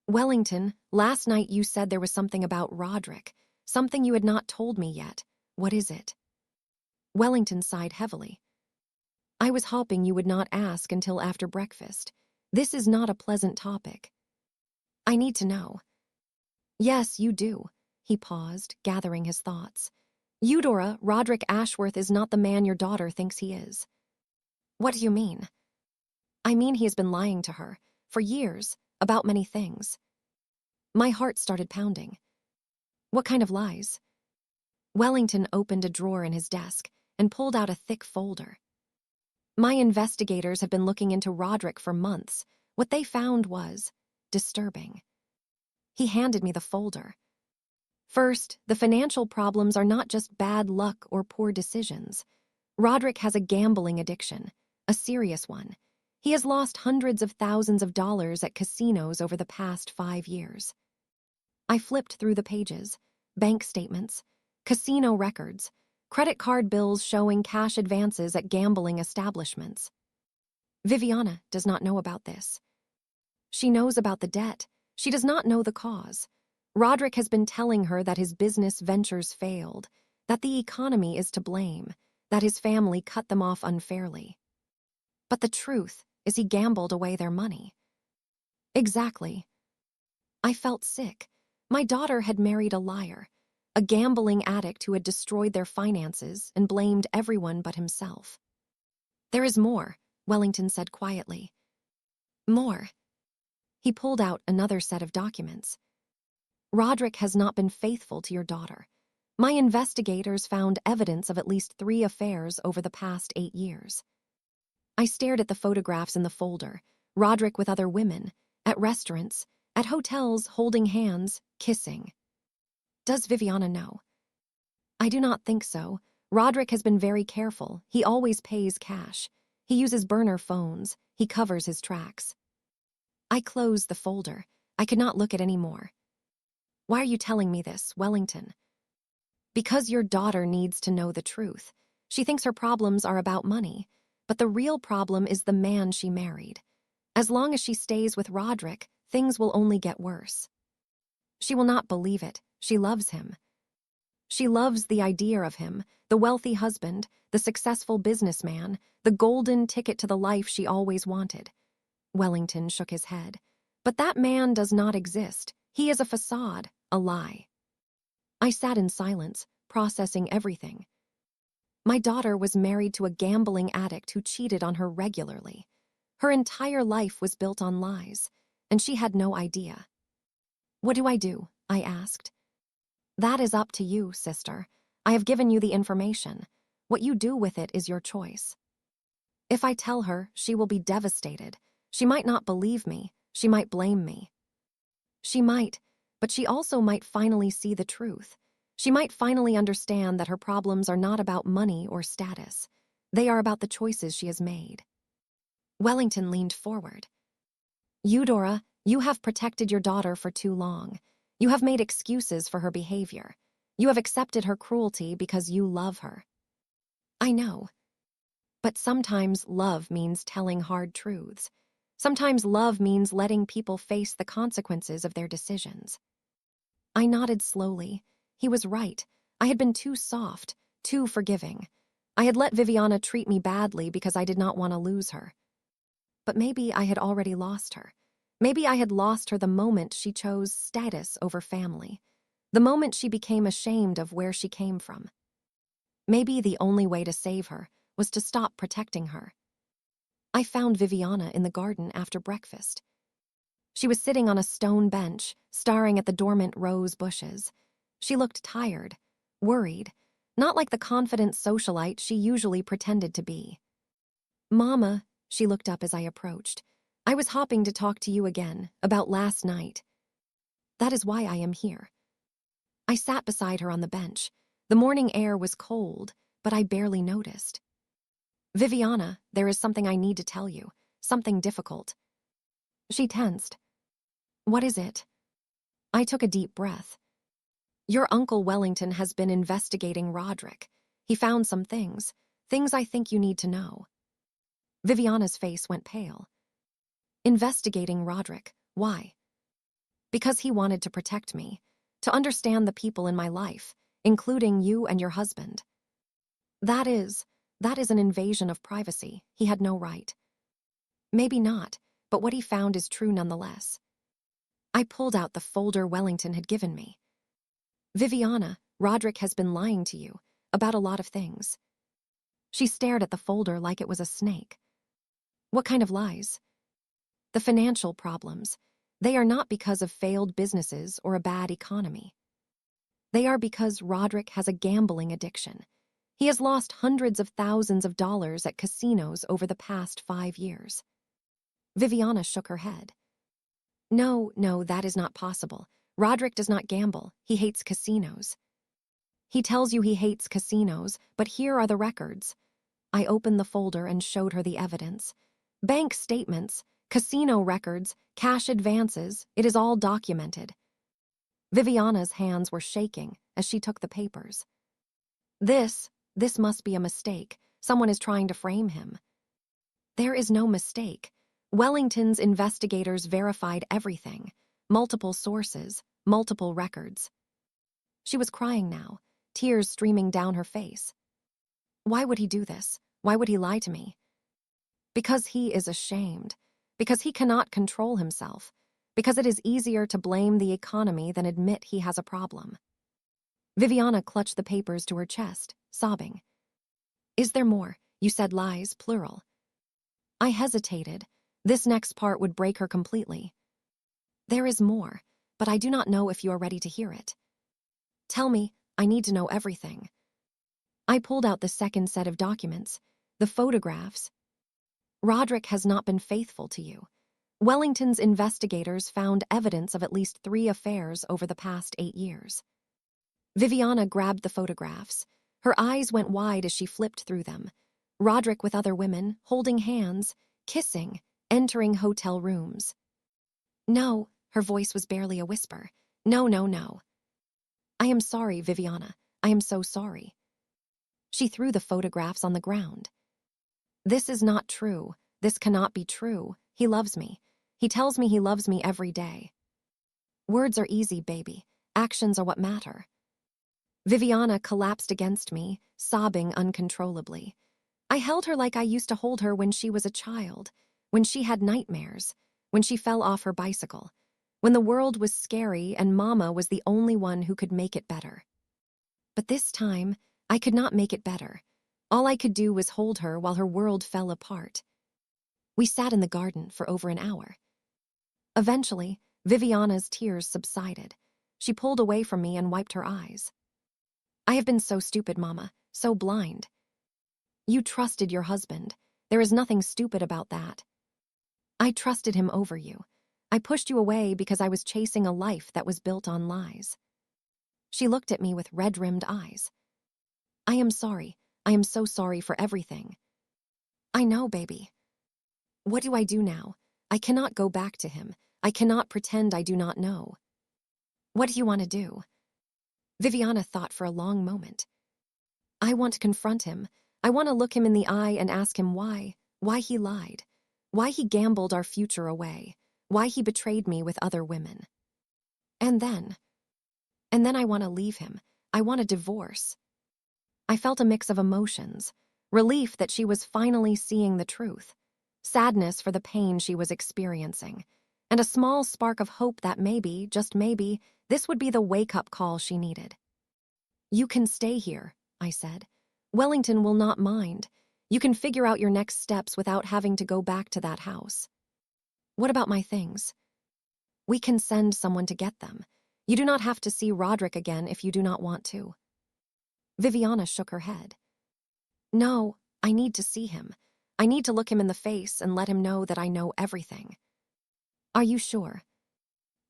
Wellington, last night you said there was something about Roderick, something you had not told me yet. What is it? Wellington sighed heavily. I was hoping you would not ask until after breakfast. This is not a pleasant topic. I need to know. Yes, you do. He paused, gathering his thoughts. Eudora, Roderick Ashworth is not the man your daughter thinks he is. What do you mean? I mean he has been lying to her, for years, about many things. My heart started pounding. What kind of lies? Wellington opened a drawer in his desk and pulled out a thick folder. My investigators have been looking into Roderick for months. What they found was, disturbing. He handed me the folder. First, the financial problems are not just bad luck or poor decisions. Roderick has a gambling addiction, a serious one. He has lost hundreds of thousands of dollars at casinos over the past 5 years. I flipped through the pages, bank statements, casino records, credit card bills showing cash advances at gambling establishments. Viviana does not know about this. She knows about the debt. She does not know the cause. Roderick has been telling her that his business ventures failed, that the economy is to blame, that his family cut them off unfairly. But the truth is he gambled away their money. Exactly. I felt sick. My daughter had married a liar, a gambling addict who had destroyed their finances and blamed everyone but himself. There is more, Wellington said quietly. More. He pulled out another set of documents. Roderick has not been faithful to your daughter. My investigators found evidence of at least 3 affairs over the past 8 years. I stared at the photographs in the folder, Roderick with other women, at restaurants, at hotels, holding hands, kissing. Does Viviana know? I do not think so. Roderick has been very careful. He always pays cash. He uses burner phones. He covers his tracks. I closed the folder. I could not look at any more. Why are you telling me this, Wellington? Because your daughter needs to know the truth. She thinks her problems are about money, but the real problem is the man she married. As long as she stays with Roderick, things will only get worse. She will not believe it. She loves him. She loves the idea of him, the wealthy husband, the successful businessman, the golden ticket to the life she always wanted. Wellington shook his head. But that man does not exist. He is a facade, a lie. I sat in silence, processing everything. My daughter was married to a gambling addict who cheated on her regularly. Her entire life was built on lies, and she had no idea. What do I do? I asked. That is up to you, sister. I have given you the information. What you do with it is your choice. If I tell her, she will be devastated. She might not believe me. She might blame me. She might, but she also might finally see the truth. She might finally understand that her problems are not about money or status. They are about the choices she has made. Wellington leaned forward. Eudora, you have protected your daughter for too long. You have made excuses for her behavior. You have accepted her cruelty because you love her. I know. But sometimes love means telling hard truths. Sometimes love means letting people face the consequences of their decisions. I nodded slowly. He was right. I had been too soft, too forgiving. I had let Viviana treat me badly because I did not want to lose her. But maybe I had already lost her. Maybe I had lost her the moment she chose status over family, the moment she became ashamed of where she came from. Maybe the only way to save her was to stop protecting her. I found Viviana in the garden after breakfast. She was sitting on a stone bench, staring at the dormant rose bushes. She looked tired, worried, not like the confident socialite she usually pretended to be. Mama, she looked up as I approached. I was hopping to talk to you again, about last night. That is why I am here. I sat beside her on the bench. The morning air was cold, but I barely noticed. Viviana, there is something I need to tell you, something difficult. She tensed. What is it? I took a deep breath. Your Uncle Wellington has been investigating Roderick. He found some things I think you need to know. Viviana's face went pale. Investigating Roderick, why? Because he wanted to protect me, to understand the people in my life, including you and your husband. That is an invasion of privacy. He had no right. Maybe not, but what he found is true nonetheless. I pulled out the folder Wellington had given me. Viviana, Roderick has been lying to you about a lot of things. She stared at the folder like it was a snake. What kind of lies? The financial problems. They are not because of failed businesses or a bad economy. They are because Roderick has a gambling addiction. He has lost hundreds of thousands of dollars at casinos over the past 5 years. Viviana shook her head. No, no, that is not possible. Roderick does not gamble. He hates casinos. He tells you he hates casinos, but here are the records. I opened the folder and showed her the evidence. Bank statements, casino records, cash advances, it is all documented. Viviana's hands were shaking as she took the papers. This must be a mistake. Someone is trying to frame him. There is no mistake. Wellington's investigators verified everything. Multiple sources, multiple records. She was crying now, tears streaming down her face. Why would he do this? Why would he lie to me? Because he is ashamed. Because he cannot control himself. Because it is easier to blame the economy than admit he has a problem. Viviana clutched the papers to her chest, sobbing. Is there more? You said lies, plural. I hesitated. This next part would break her completely. There is more, but I do not know if you are ready to hear it. Tell me, I need to know everything. I pulled out the second set of documents, the photographs. Roderick has not been faithful to you. Wellington's investigators found evidence of at least 3 affairs over the past 8 years. Viviana grabbed the photographs. Her eyes went wide as she flipped through them. Roderick with other women, holding hands, kissing, entering hotel rooms. No, her voice was barely a whisper. No, no, no. I am sorry, Viviana. I am so sorry. She threw the photographs on the ground. This is not true. This cannot be true. He loves me. He tells me he loves me every day. Words are easy, baby. Actions are what matter. Viviana collapsed against me, sobbing uncontrollably. I held her like I used to hold her when she was a child, when she had nightmares, when she fell off her bicycle, when the world was scary and Mama was the only one who could make it better. But this time, I could not make it better. All I could do was hold her while her world fell apart. We sat in the garden for over an hour. Eventually, Viviana's tears subsided. She pulled away from me and wiped her eyes. I have been so stupid, Mama, so blind. You trusted your husband. There is nothing stupid about that. I trusted him over you. I pushed you away because I was chasing a life that was built on lies. She looked at me with red-rimmed eyes. I am sorry. I am so sorry for everything. I know, baby. What do I do now? I cannot go back to him. I cannot pretend I do not know. What do you want to do? Viviana thought for a long moment. I want to confront him. I want to look him in the eye and ask him why he lied, why he gambled our future away, why he betrayed me with other women. And then I want to leave him. I want a divorce. I felt a mix of emotions, relief that she was finally seeing the truth, sadness for the pain she was experiencing, and a small spark of hope that maybe, just maybe, this would be the wake-up call she needed. You can stay here, I said. Wellington will not mind. You can figure out your next steps without having to go back to that house. What about my things? We can send someone to get them. You do not have to see Roderick again if you do not want to. Viviana shook her head. No, I need to see him. I need to look him in the face and let him know that I know everything. Are you sure?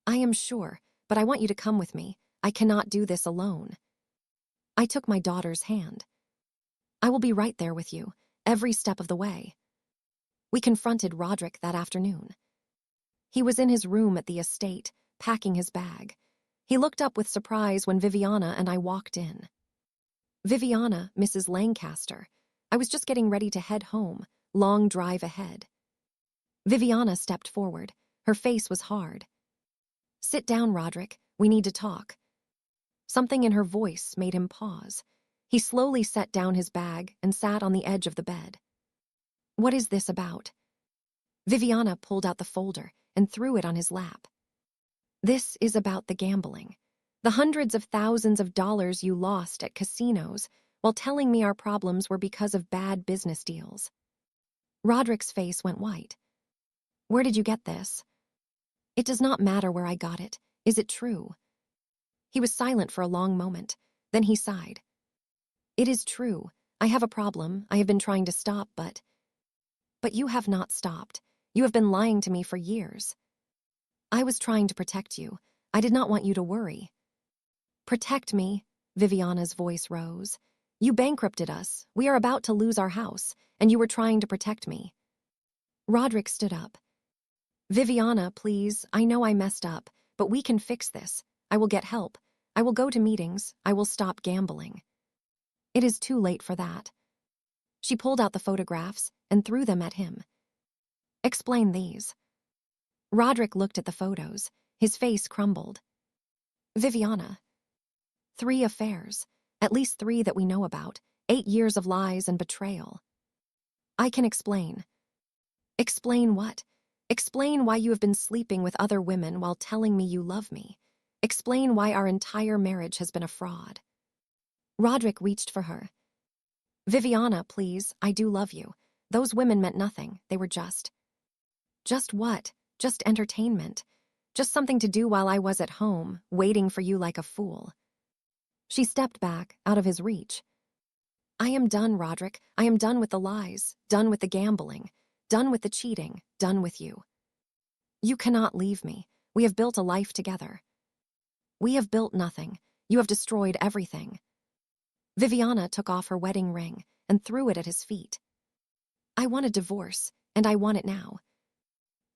I am sure, but I want you to come with me. I cannot do this alone. I took my daughter's hand. I will be right there with you, every step of the way. We confronted Roderick that afternoon. He was in his room at the estate, packing his bag. He looked up with surprise when Viviana and I walked in. Viviana, Mrs. Lancaster. I was just getting ready to head home, long drive ahead. Viviana stepped forward. Her face was hard. Sit down, Roderick. We need to talk. Something in her voice made him pause. He slowly set down his bag and sat on the edge of the bed. What is this about? Viviana pulled out the folder and threw it on his lap. This is about the gambling. The hundreds of thousands of dollars you lost at casinos while telling me our problems were because of bad business deals. Roderick's face went white. Where did you get this? It does not matter where I got it. Is it true? He was silent for a long moment. Then he sighed. It is true. I have a problem. I have been trying to stop, but you have not stopped. You have been lying to me for years. I was trying to protect you. I did not want you to worry. Protect me, Viviana's voice rose. You bankrupted us. We are about to lose our house, and you were trying to protect me. Roderick stood up. Viviana, please, I know I messed up, but we can fix this. I will get help. I will go to meetings. I will stop gambling. It is too late for that. She pulled out the photographs and threw them at him. Explain these. Roderick looked at the photos. His face crumbled. Viviana. 3 affairs. At least 3 that we know about. 8 years of lies and betrayal. I can explain. Explain what? Explain why you have been sleeping with other women while telling me you love me. Explain why our entire marriage has been a fraud. Roderick reached for her. Viviana, please, I do love you. Those women meant nothing. They were just. Just what? Just entertainment. Just something to do while I was at home, waiting for you like a fool. She stepped back, out of his reach. I am done, Roderick. I am done with the lies, done with the gambling, done with the cheating, done with you. You cannot leave me. We have built a life together. We have built nothing. You have destroyed everything. Viviana took off her wedding ring and threw it at his feet. I want a divorce, and I want it now.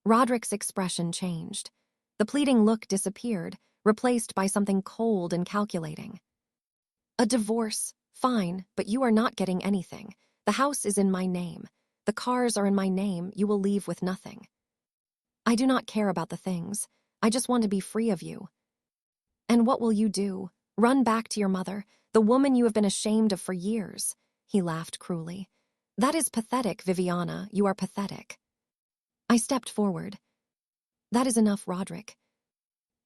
Roderick's expression changed. The pleading look disappeared, replaced by something cold and calculating. A divorce, fine, but you are not getting anything. The house is in my name. The cars are in my name. You will leave with nothing. I do not care about the things. I just want to be free of you. And what will you do? Run back to your mother, the woman you have been ashamed of for years. He laughed cruelly. That is pathetic, Viviana. You are pathetic. I stepped forward. That is enough, Roderick.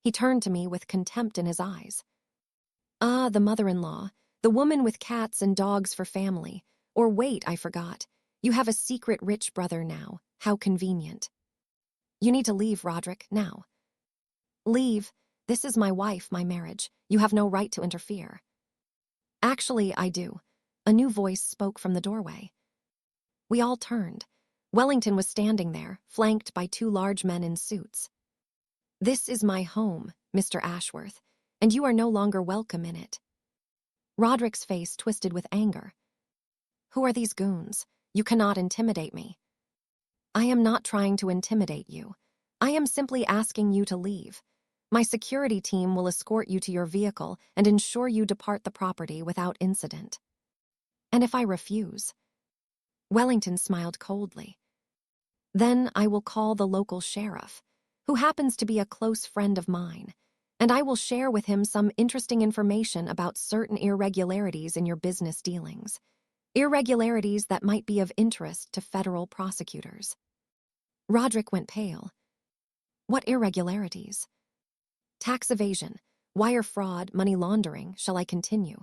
He turned to me with contempt in his eyes. Ah, the mother-in-law, the woman with cats and dogs for family. Or wait, I forgot. You have a secret rich brother now. How convenient. You need to leave, Roderick, now. Leave. This is my wife, my marriage. You have no right to interfere. Actually, I do. A new voice spoke from the doorway. We all turned. Wellington was standing there, flanked by 2 large men in suits. This is my home, Mr. Ashworth, and you are no longer welcome in it. Roderick's face twisted with anger. Who are these goons? You cannot intimidate me. I am not trying to intimidate you. I am simply asking you to leave. My security team will escort you to your vehicle and ensure you depart the property without incident. And if I refuse? Wellington smiled coldly. Then I will call the local sheriff, who happens to be a close friend of mine, and I will share with him some interesting information about certain irregularities in your business dealings. Irregularities that might be of interest to federal prosecutors. Roderick went pale. What irregularities? Tax evasion, wire fraud, money laundering, shall I continue?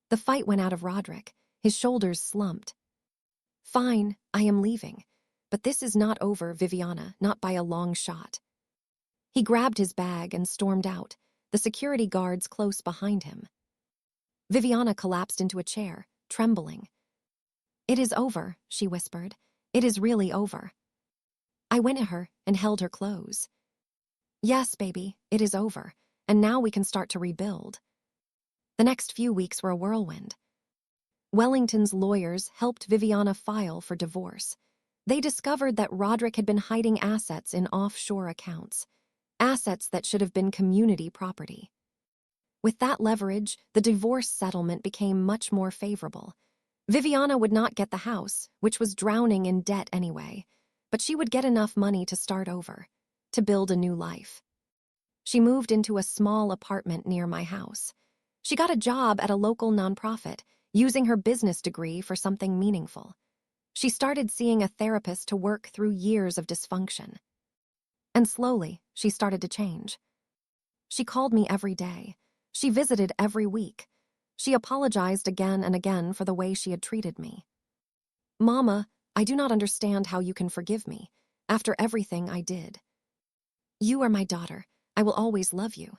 The fight went out of Roderick. His shoulders slumped. Fine, I am leaving. But this is not over, Viviana, not by a long shot. He grabbed his bag and stormed out, the security guards close behind him. Viviana collapsed into a chair, trembling. It is over, she whispered. It is really over. I went at her and held her close. Yes, baby, it is over, and now we can start to rebuild. The next few weeks were a whirlwind. Wellington's lawyers helped Viviana file for divorce. They discovered that Roderick had been hiding assets in offshore accounts, assets that should have been community property. With that leverage, the divorce settlement became much more favorable. Viviana would not get the house, which was drowning in debt anyway, but she would get enough money to start over, to build a new life. She moved into a small apartment near my house. She got a job at a local nonprofit, using her business degree for something meaningful. She started seeing a therapist to work through years of dysfunction. And slowly, she started to change. She called me every day. She visited every week. She apologized again and again for the way she had treated me. Mama, I do not understand how you can forgive me, after everything I did. You are my daughter. I will always love you.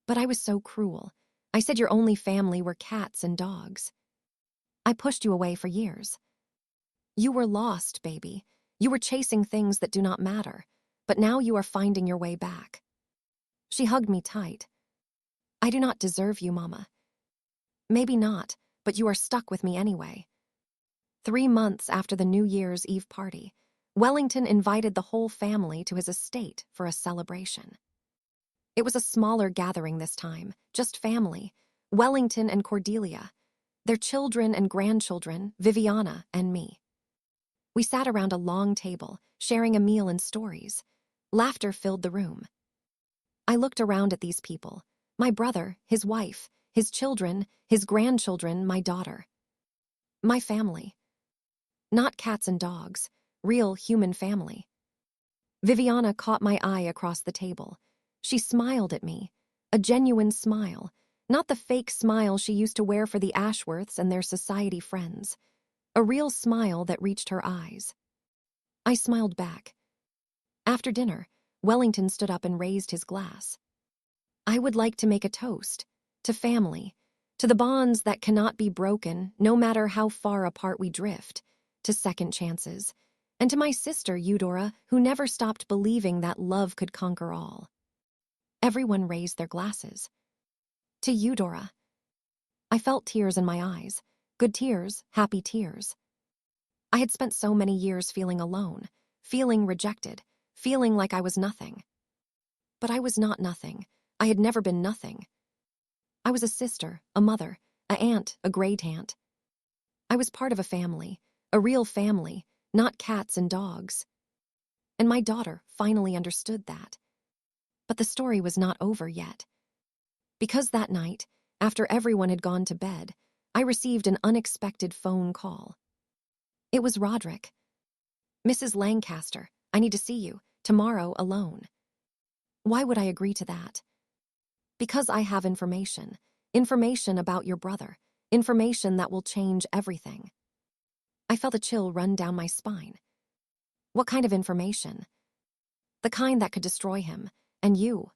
But I was so cruel. I said your only family were cats and dogs. I pushed you away for years. You were lost, baby. You were chasing things that do not matter. but now you are finding your way back." She hugged me tight. "I do not deserve you, Mama." "Maybe not, but you are stuck with me anyway." 3 months after the New Year's Eve party, Wellington invited the whole family to his estate for a celebration. It was a smaller gathering this time, just family, Wellington and Cordelia, their children and grandchildren, Viviana and me. We sat around a long table, sharing a meal and stories. Laughter filled the room. I looked around at these people, my brother, his wife, his children, his grandchildren, my daughter. My family. Not cats and dogs, real human family. Viviana caught my eye across the table. She smiled at me, a genuine smile, not the fake smile she used to wear for the Ashworths and their society friends, a real smile that reached her eyes. I smiled back. After dinner, Wellington stood up and raised his glass. "I would like to make a toast to family, to the bonds that cannot be broken no matter how far apart we drift, to second chances, and to my sister Eudora, who never stopped believing that love could conquer all." Everyone raised their glasses. "To Eudora." I felt tears in my eyes, good tears, happy tears. I had spent so many years feeling alone, feeling rejected, feeling like I was nothing. But I was not nothing. I had never been nothing. I was a sister, a mother, an aunt, a great-aunt. I was part of a family, a real family, not cats and dogs. And my daughter finally understood that. But the story was not over yet. Because that night, after everyone had gone to bed, I received an unexpected phone call. It was Roderick. "Mrs. Lancaster, I need to see you, tomorrow alone." Why would I agree to that? Because I have information. Information about your brother. Information that will change everything. I felt a chill run down my spine. What kind of information? The kind that could destroy him, and you.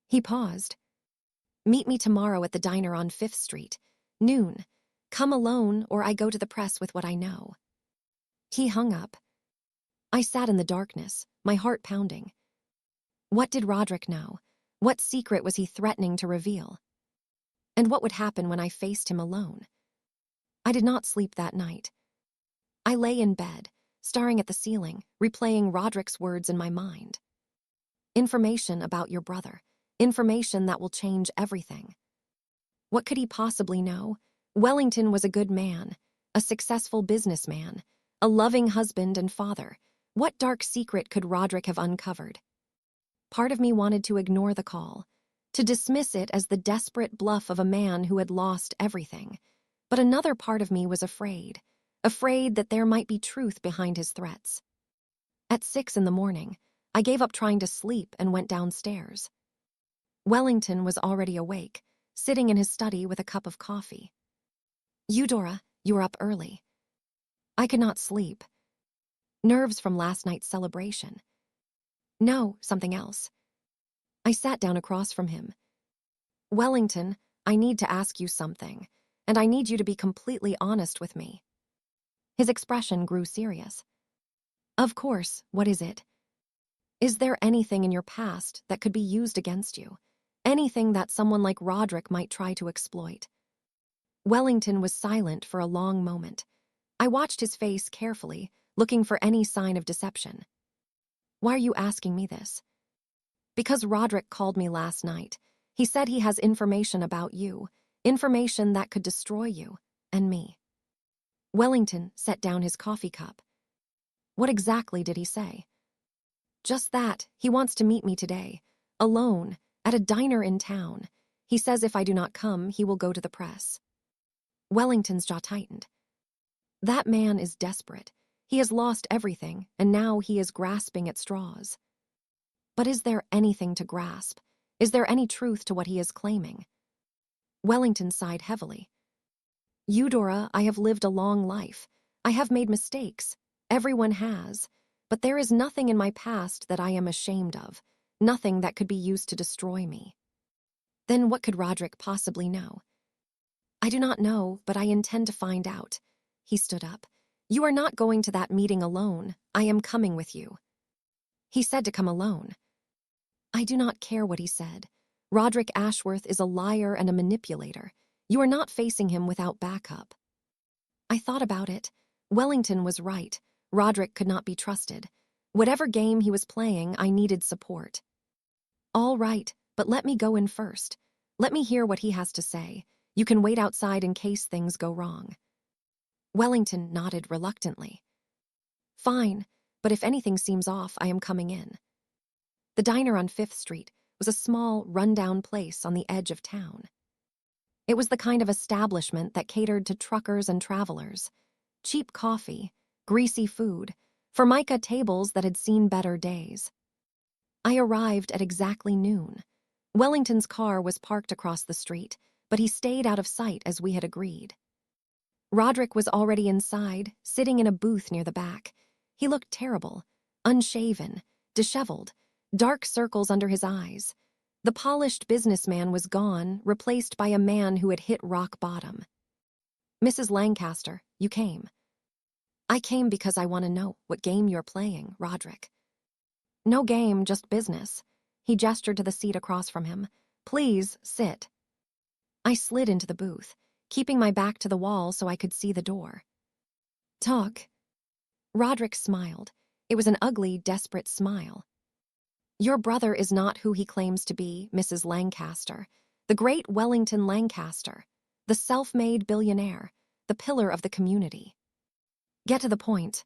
He paused. "Meet me tomorrow at the diner on 5th Street, noon. Come alone or I go to the press with what I know." He hung up. I sat in the darkness, my heart pounding. What did Roderick know? What secret was he threatening to reveal? And what would happen when I faced him alone? I did not sleep that night. I lay in bed, staring at the ceiling, replaying Roderick's words in my mind. Information about your brother. Information that will change everything. What could he possibly know? Wellington was a good man, a successful businessman, a loving husband and father. What dark secret could Roderick have uncovered? Part of me wanted to ignore the call, to dismiss it as the desperate bluff of a man who had lost everything. But another part of me was afraid that there might be truth behind his threats. At 6 in the morning, I gave up trying to sleep and went downstairs. Wellington was already awake, sitting in his study with a cup of coffee. "Eudora, you are up early." I could not sleep. Nerves from last night's celebration. No, something else. I sat down across from him. "Wellington, I need to ask you something, and I need you to be completely honest with me." His expression grew serious. "Of course, what is it? Is there anything in your past that could be used against you? Anything that someone like Roderick might try to exploit?" Wellington was silent for a long moment. I watched his face carefully, looking for any sign of deception. "Why are you asking me this?" "Because Roderick called me last night. He said he has information about you, information that could destroy you, and me." Wellington set down his coffee cup. "What exactly did he say?" "Just that, he wants to meet me today, alone, at a diner in town. He says if I do not come, he will go to the press." Wellington's jaw tightened. That man is desperate. He has lost everything, and now he is grasping at straws. But is there anything to grasp? Is there any truth to what he is claiming? Wellington sighed heavily. "Eudora, I have lived a long life. I have made mistakes. Everyone has. But there is nothing in my past that I am ashamed of, nothing that could be used to destroy me." Then what could Roderick possibly know? "I do not know, but I intend to find out." He stood up. "You are not going to that meeting alone. I am coming with you." He said to come alone. I do not care what he said. Roderick Ashworth is a liar and a manipulator. You are not facing him without backup. I thought about it. Wellington was right. Roderick could not be trusted. Whatever game he was playing, I needed support. All right, but let me go in first. Let me hear what he has to say. You can wait outside in case things go wrong. Wellington nodded reluctantly. Fine, but if anything seems off, I am coming in. The diner on 5th Street was a small, run-down place on the edge of town. It was the kind of establishment that catered to truckers and travelers. Cheap coffee, greasy food, formica tables that had seen better days. I arrived at exactly noon. Wellington's car was parked across the street, but he stayed out of sight as we had agreed. Roderick was already inside, sitting in a booth near the back. He looked terrible, unshaven, disheveled, dark circles under his eyes. The polished businessman was gone, replaced by a man who had hit rock bottom. Mrs. Lancaster, you came. I came because I want to know what game you're playing, Roderick. No game, just business. He gestured to the seat across from him. Please, sit. I slid into the booth, keeping my back to the wall so I could see the door. Talk. Roderick smiled. It was an ugly, desperate smile. Your brother is not who he claims to be, Mrs. Lancaster. The great Wellington Lancaster. The self-made billionaire. The pillar of the community. Get to the point.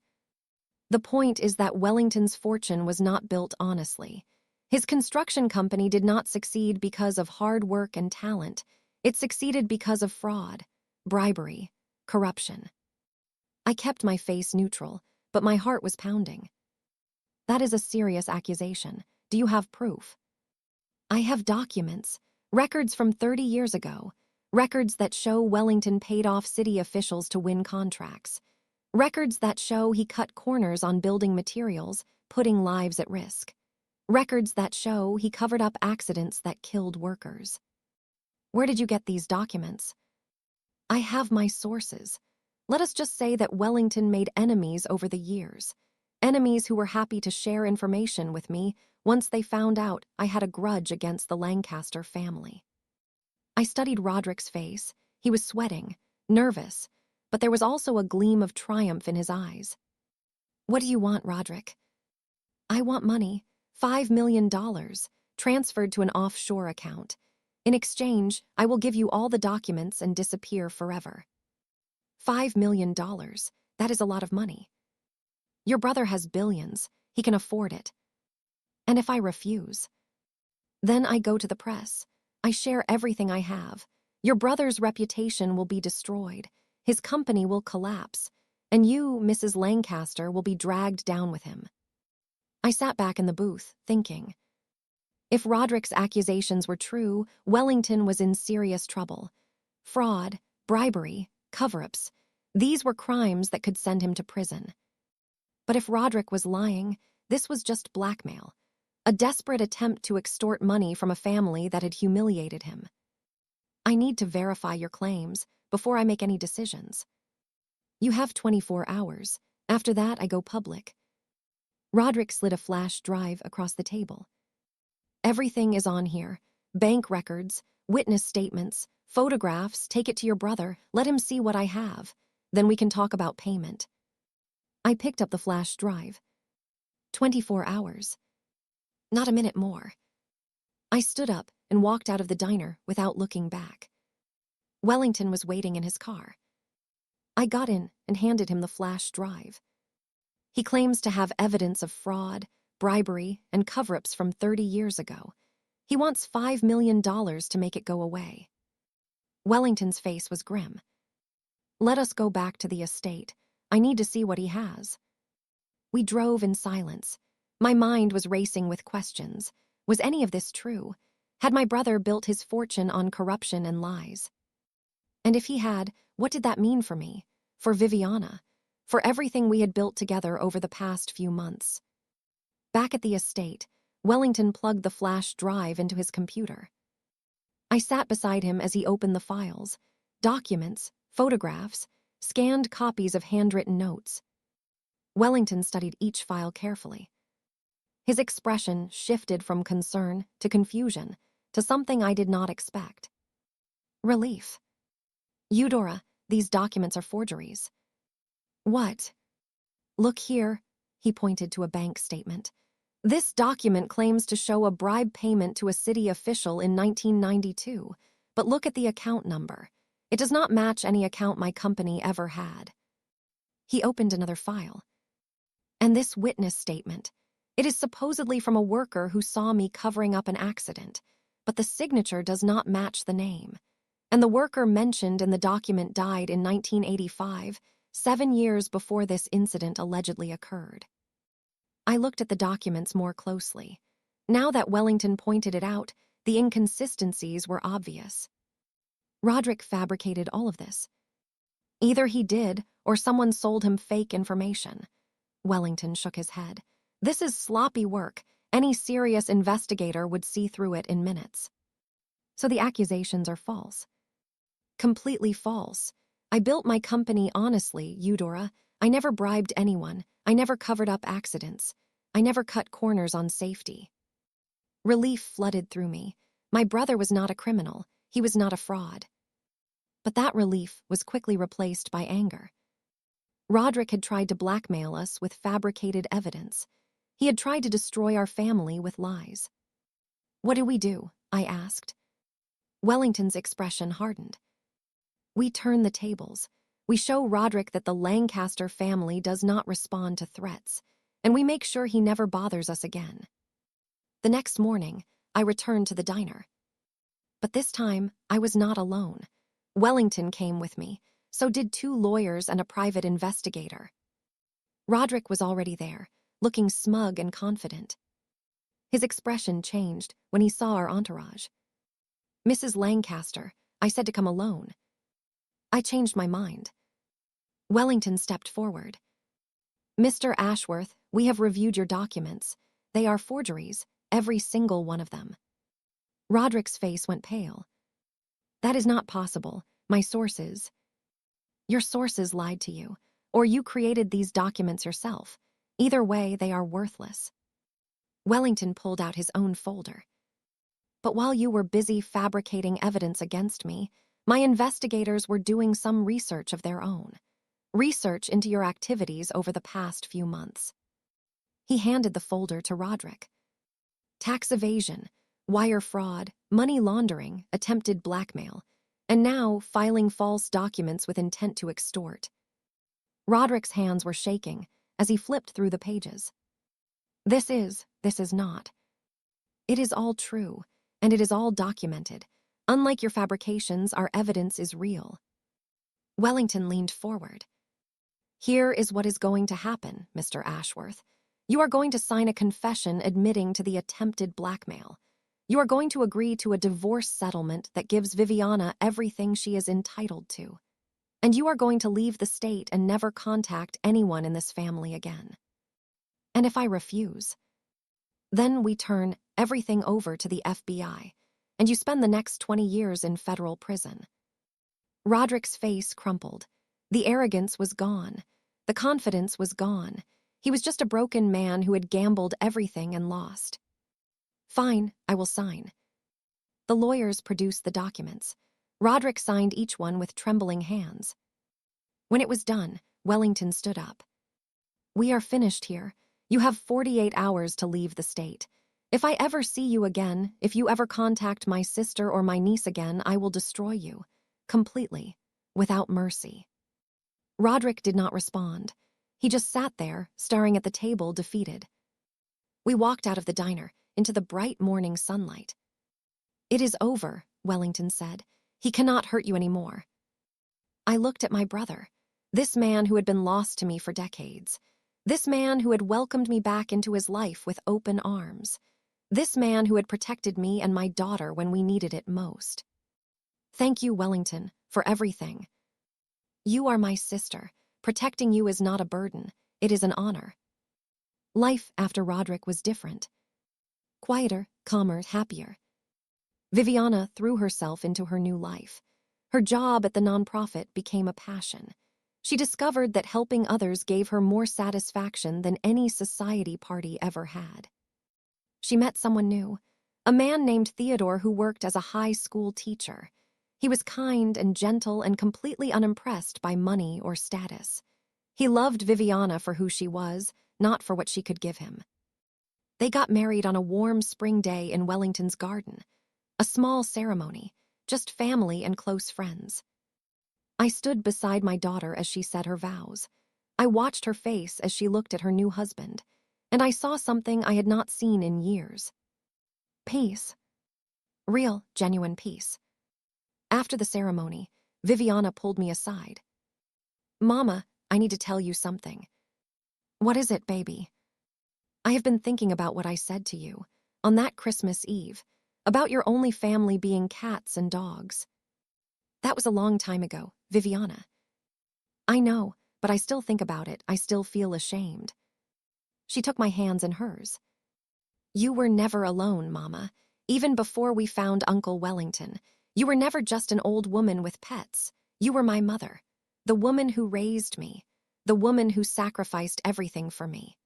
The point is that Wellington's fortune was not built honestly. His construction company did not succeed because of hard work and talent. It succeeded because of fraud, bribery, corruption. I kept my face neutral, but my heart was pounding. That is a serious accusation. Do you have proof? I have documents, records from 30 years ago, records that show Wellington paid off city officials to win contracts, records that show he cut corners on building materials, putting lives at risk, records that show he covered up accidents that killed workers. Where did you get these documents? I have my sources. Let us just say that Wellington made enemies over the years, enemies who were happy to share information with me once they found out I had a grudge against the Lancaster family. I studied Roderick's face. He was sweating, nervous, but there was also a gleam of triumph in his eyes. What do you want, Roderick? I want money, $5 million, transferred to an offshore account. In exchange, I will give you all the documents and disappear forever. $5 million, that is a lot of money. Your brother has billions, he can afford it. And if I refuse? Then I go to the press. I share everything I have. Your brother's reputation will be destroyed. His company will collapse. And you, Mrs. Lancaster, will be dragged down with him. I sat back in the booth, thinking. If Roderick's accusations were true, Wellington was in serious trouble. Fraud, bribery, cover-ups, these were crimes that could send him to prison. But if Roderick was lying, this was just blackmail, a desperate attempt to extort money from a family that had humiliated him. I need to verify your claims before I make any decisions. You have 24 hours. After that, I go public. Roderick slid a flash drive across the table. Everything is on here. Bank records, witness statements, photographs. Take it to your brother. Let him see what I have. Then we can talk about payment. I picked up the flash drive. 24 hours. Not a minute more. I stood up and walked out of the diner without looking back. Wellington was waiting in his car. I got in and handed him the flash drive. He claims to have evidence of fraud, bribery, and cover-ups from 30 years ago. He wants $5 million to make it go away. Wellington's face was grim. Let us go back to the estate. I need to see what he has. We drove in silence. My mind was racing with questions. Was any of this true? Had my brother built his fortune on corruption and lies? And if he had, what did that mean for me? For Viviana? For everything we had built together over the past few months? Back at the estate, Wellington plugged the flash drive into his computer. I sat beside him as he opened the files, documents, photographs, scanned copies of handwritten notes. Wellington studied each file carefully. His expression shifted from concern to confusion, to something I did not expect. Relief. Eudora, these documents are forgeries. What? Look here, he pointed to a bank statement. This document claims to show a bribe payment to a city official in 1992, but look at the account number. It does not match any account my company ever had. He opened another file. And this witness statement. It is supposedly from a worker who saw me covering up an accident, but the signature does not match the name. And the worker mentioned in the document died in 1985, 7 years before this incident allegedly occurred. I looked at the documents more closely. Now that Wellington pointed it out, the inconsistencies were obvious. Roderick fabricated all of this. Either he did, or someone sold him fake information. Wellington shook his head. This is sloppy work. Any serious investigator would see through it in minutes. So the accusations are false. Completely false. I built my company honestly, Eudora. I never bribed anyone. I never covered up accidents. I never cut corners on safety. Relief flooded through me. My brother was not a criminal. He was not a fraud. But that relief was quickly replaced by anger. Roderick had tried to blackmail us with fabricated evidence. He had tried to destroy our family with lies. What do we do? I asked. Wellington's expression hardened. We turn the tables. We show Roderick that the Lancaster family does not respond to threats, and we make sure he never bothers us again. The next morning, I returned to the diner. But this time, I was not alone. Wellington came with me, so did 2 lawyers and a private investigator. Roderick was already there, looking smug and confident. His expression changed when he saw our entourage. Mrs. Lancaster, I said to come alone. I changed my mind. Wellington stepped forward. Mr. Ashworth, we have reviewed your documents. They are forgeries, every single one of them. Roderick's face went pale. That is not possible. My sources. Your sources lied to you, or you created these documents yourself. Either way, they are worthless. Wellington pulled out his own folder. But while you were busy fabricating evidence against me, my investigators were doing some research of their own. Research into your activities over the past few months. He handed the folder to Roderick. Tax evasion, wire fraud, money laundering, attempted blackmail, and now filing false documents with intent to extort. Roderick's hands were shaking as he flipped through the pages. This is not. It is all true, and it is all documented. Unlike your fabrications, our evidence is real. Wellington leaned forward. Here is what is going to happen, Mr. Ashworth. You are going to sign a confession admitting to the attempted blackmail. You are going to agree to a divorce settlement that gives Viviana everything she is entitled to. And you are going to leave the state and never contact anyone in this family again. And if I refuse, then we turn everything over to the FBI, and you spend the next 20 years in federal prison. Roderick's face crumpled. The arrogance was gone. The confidence was gone. He was just a broken man who had gambled everything and lost. Fine, I will sign. The lawyers produced the documents. Roderick signed each one with trembling hands. When it was done, Wellington stood up. We are finished here. You have 48 hours to leave the state. If I ever see you again, if you ever contact my sister or my niece again, I will destroy you. Completely. Without mercy. Roderick did not respond. He just sat there, staring at the table, defeated. We walked out of the diner, into the bright morning sunlight. It is over, Wellington said. He cannot hurt you anymore. I looked at my brother, this man who had been lost to me for decades. This man who had welcomed me back into his life with open arms. This man who had protected me and my daughter when we needed it most. Thank you, Wellington, for everything. You are my sister. Protecting you is not a burden. It is an honor. Life after Roderick was different. Quieter, calmer, happier. Viviana threw herself into her new life. Her job at the nonprofit became a passion. She discovered that helping others gave her more satisfaction than any society party ever had. She met someone new, a man named Theodore who worked as a high school teacher. He was kind and gentle and completely unimpressed by money or status. He loved Viviana for who she was, not for what she could give him. They got married on a warm spring day in Wellington's garden. A small ceremony, just family and close friends. I stood beside my daughter as she said her vows. I watched her face as she looked at her new husband, and I saw something I had not seen in years. Peace. Real, genuine peace. After the ceremony, Viviana pulled me aside. "Mama, I need to tell you something." "What is it, baby?" "I have been thinking about what I said to you on that Christmas Eve, about your only family being cats and dogs." "That was a long time ago, Viviana." "I know, but I still think about it. I still feel ashamed." She took my hands in hers. "You were never alone, Mama. Even before we found Uncle Wellington, you were never just an old woman with pets. You were my mother, the woman who raised me, the woman who sacrificed everything for me."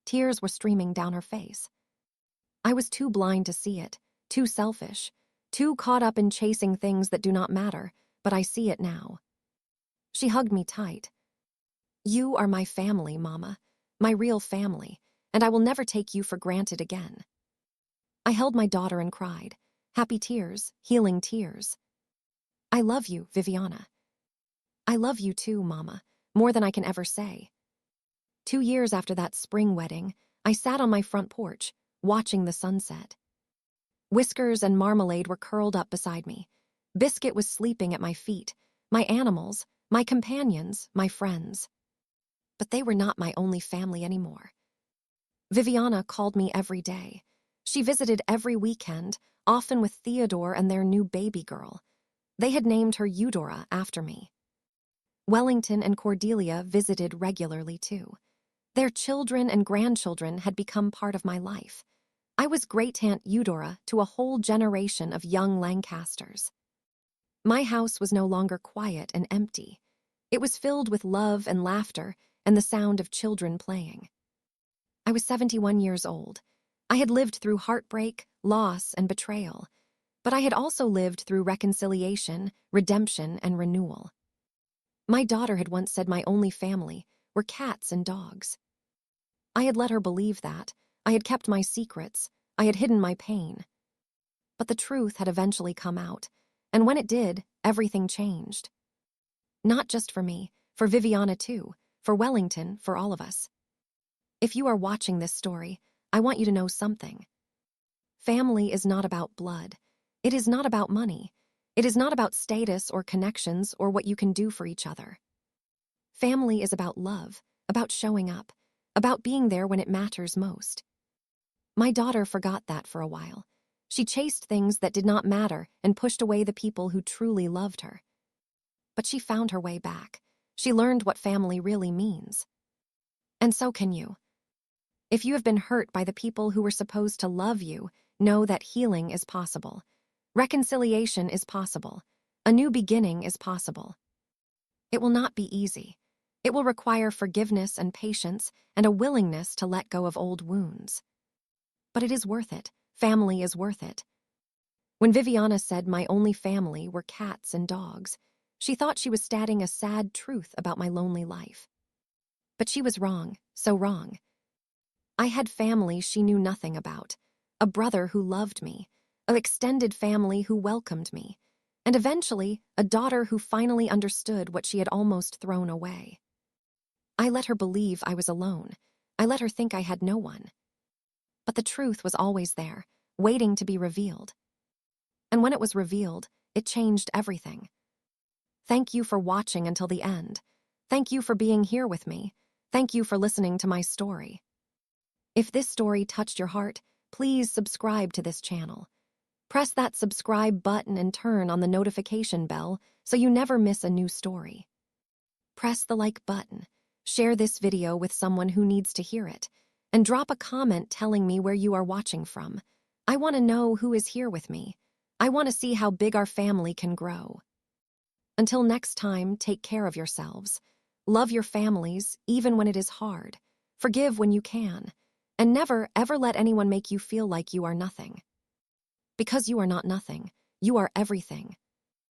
Tears were streaming down her face. I was too blind to see it, too selfish, too caught up in chasing things that do not matter, but I see it now. She hugged me tight. "You are my family, Mama, my real family, and I will never take you for granted again." I held my daughter and cried, happy tears, healing tears. "I love you, Viviana." "I love you too, Mama, more than I can ever say." 2 years after that spring wedding, I sat on my front porch, watching the sunset. Whiskers and Marmalade were curled up beside me. Biscuit was sleeping at my feet, my animals, my companions, my friends. But they were not my only family anymore. Viviana called me every day. She visited every weekend, often with Theodore and their new baby girl. They had named her Eudora after me. Wellington and Cordelia visited regularly too. Their children and grandchildren had become part of my life. I was great-aunt Eudora to a whole generation of young Lancasters. My house was no longer quiet and empty. It was filled with love and laughter and the sound of children playing. I was 71 years old. I had lived through heartbreak, loss, and betrayal, but I had also lived through reconciliation, redemption, and renewal. My daughter had once said my only family were cats and dogs. I had let her believe that. I had kept my secrets. I had hidden my pain. But the truth had eventually come out, and when it did, everything changed. Not just for me, for Viviana too, for Wellington, for all of us. If you are watching this story, I want you to know something. Family is not about blood. It is not about money. It is not about status or connections or what you can do for each other. Family is about love, about showing up, about being there when it matters most. My daughter forgot that for a while. She chased things that did not matter and pushed away the people who truly loved her. But she found her way back. She learned what family really means. And so can you. If you have been hurt by the people who were supposed to love you, know that healing is possible. Reconciliation is possible. A new beginning is possible. It will not be easy. It will require forgiveness and patience and a willingness to let go of old wounds. But it is worth it. Family is worth it. When Viviana said my only family were cats and dogs, she thought she was stating a sad truth about my lonely life. But she was wrong, so wrong. I had family she knew nothing about, a brother who loved me, an extended family who welcomed me, and eventually a daughter who finally understood what she had almost thrown away. I let her believe I was alone. I let her think I had no one. But the truth was always there, waiting to be revealed. And when it was revealed, it changed everything. Thank you for watching until the end. Thank you for being here with me. Thank you for listening to my story. If this story touched your heart, please subscribe to this channel. Press that subscribe button and turn on the notification bell so you never miss a new story. Press the like button, share this video with someone who needs to hear it, and drop a comment telling me where you are watching from. I want to know who is here with me. I want to see how big our family can grow. Until next time, take care of yourselves. Love your families, even when it is hard. Forgive when you can. And never, ever let anyone make you feel like you are nothing. Because you are not nothing. You are everything.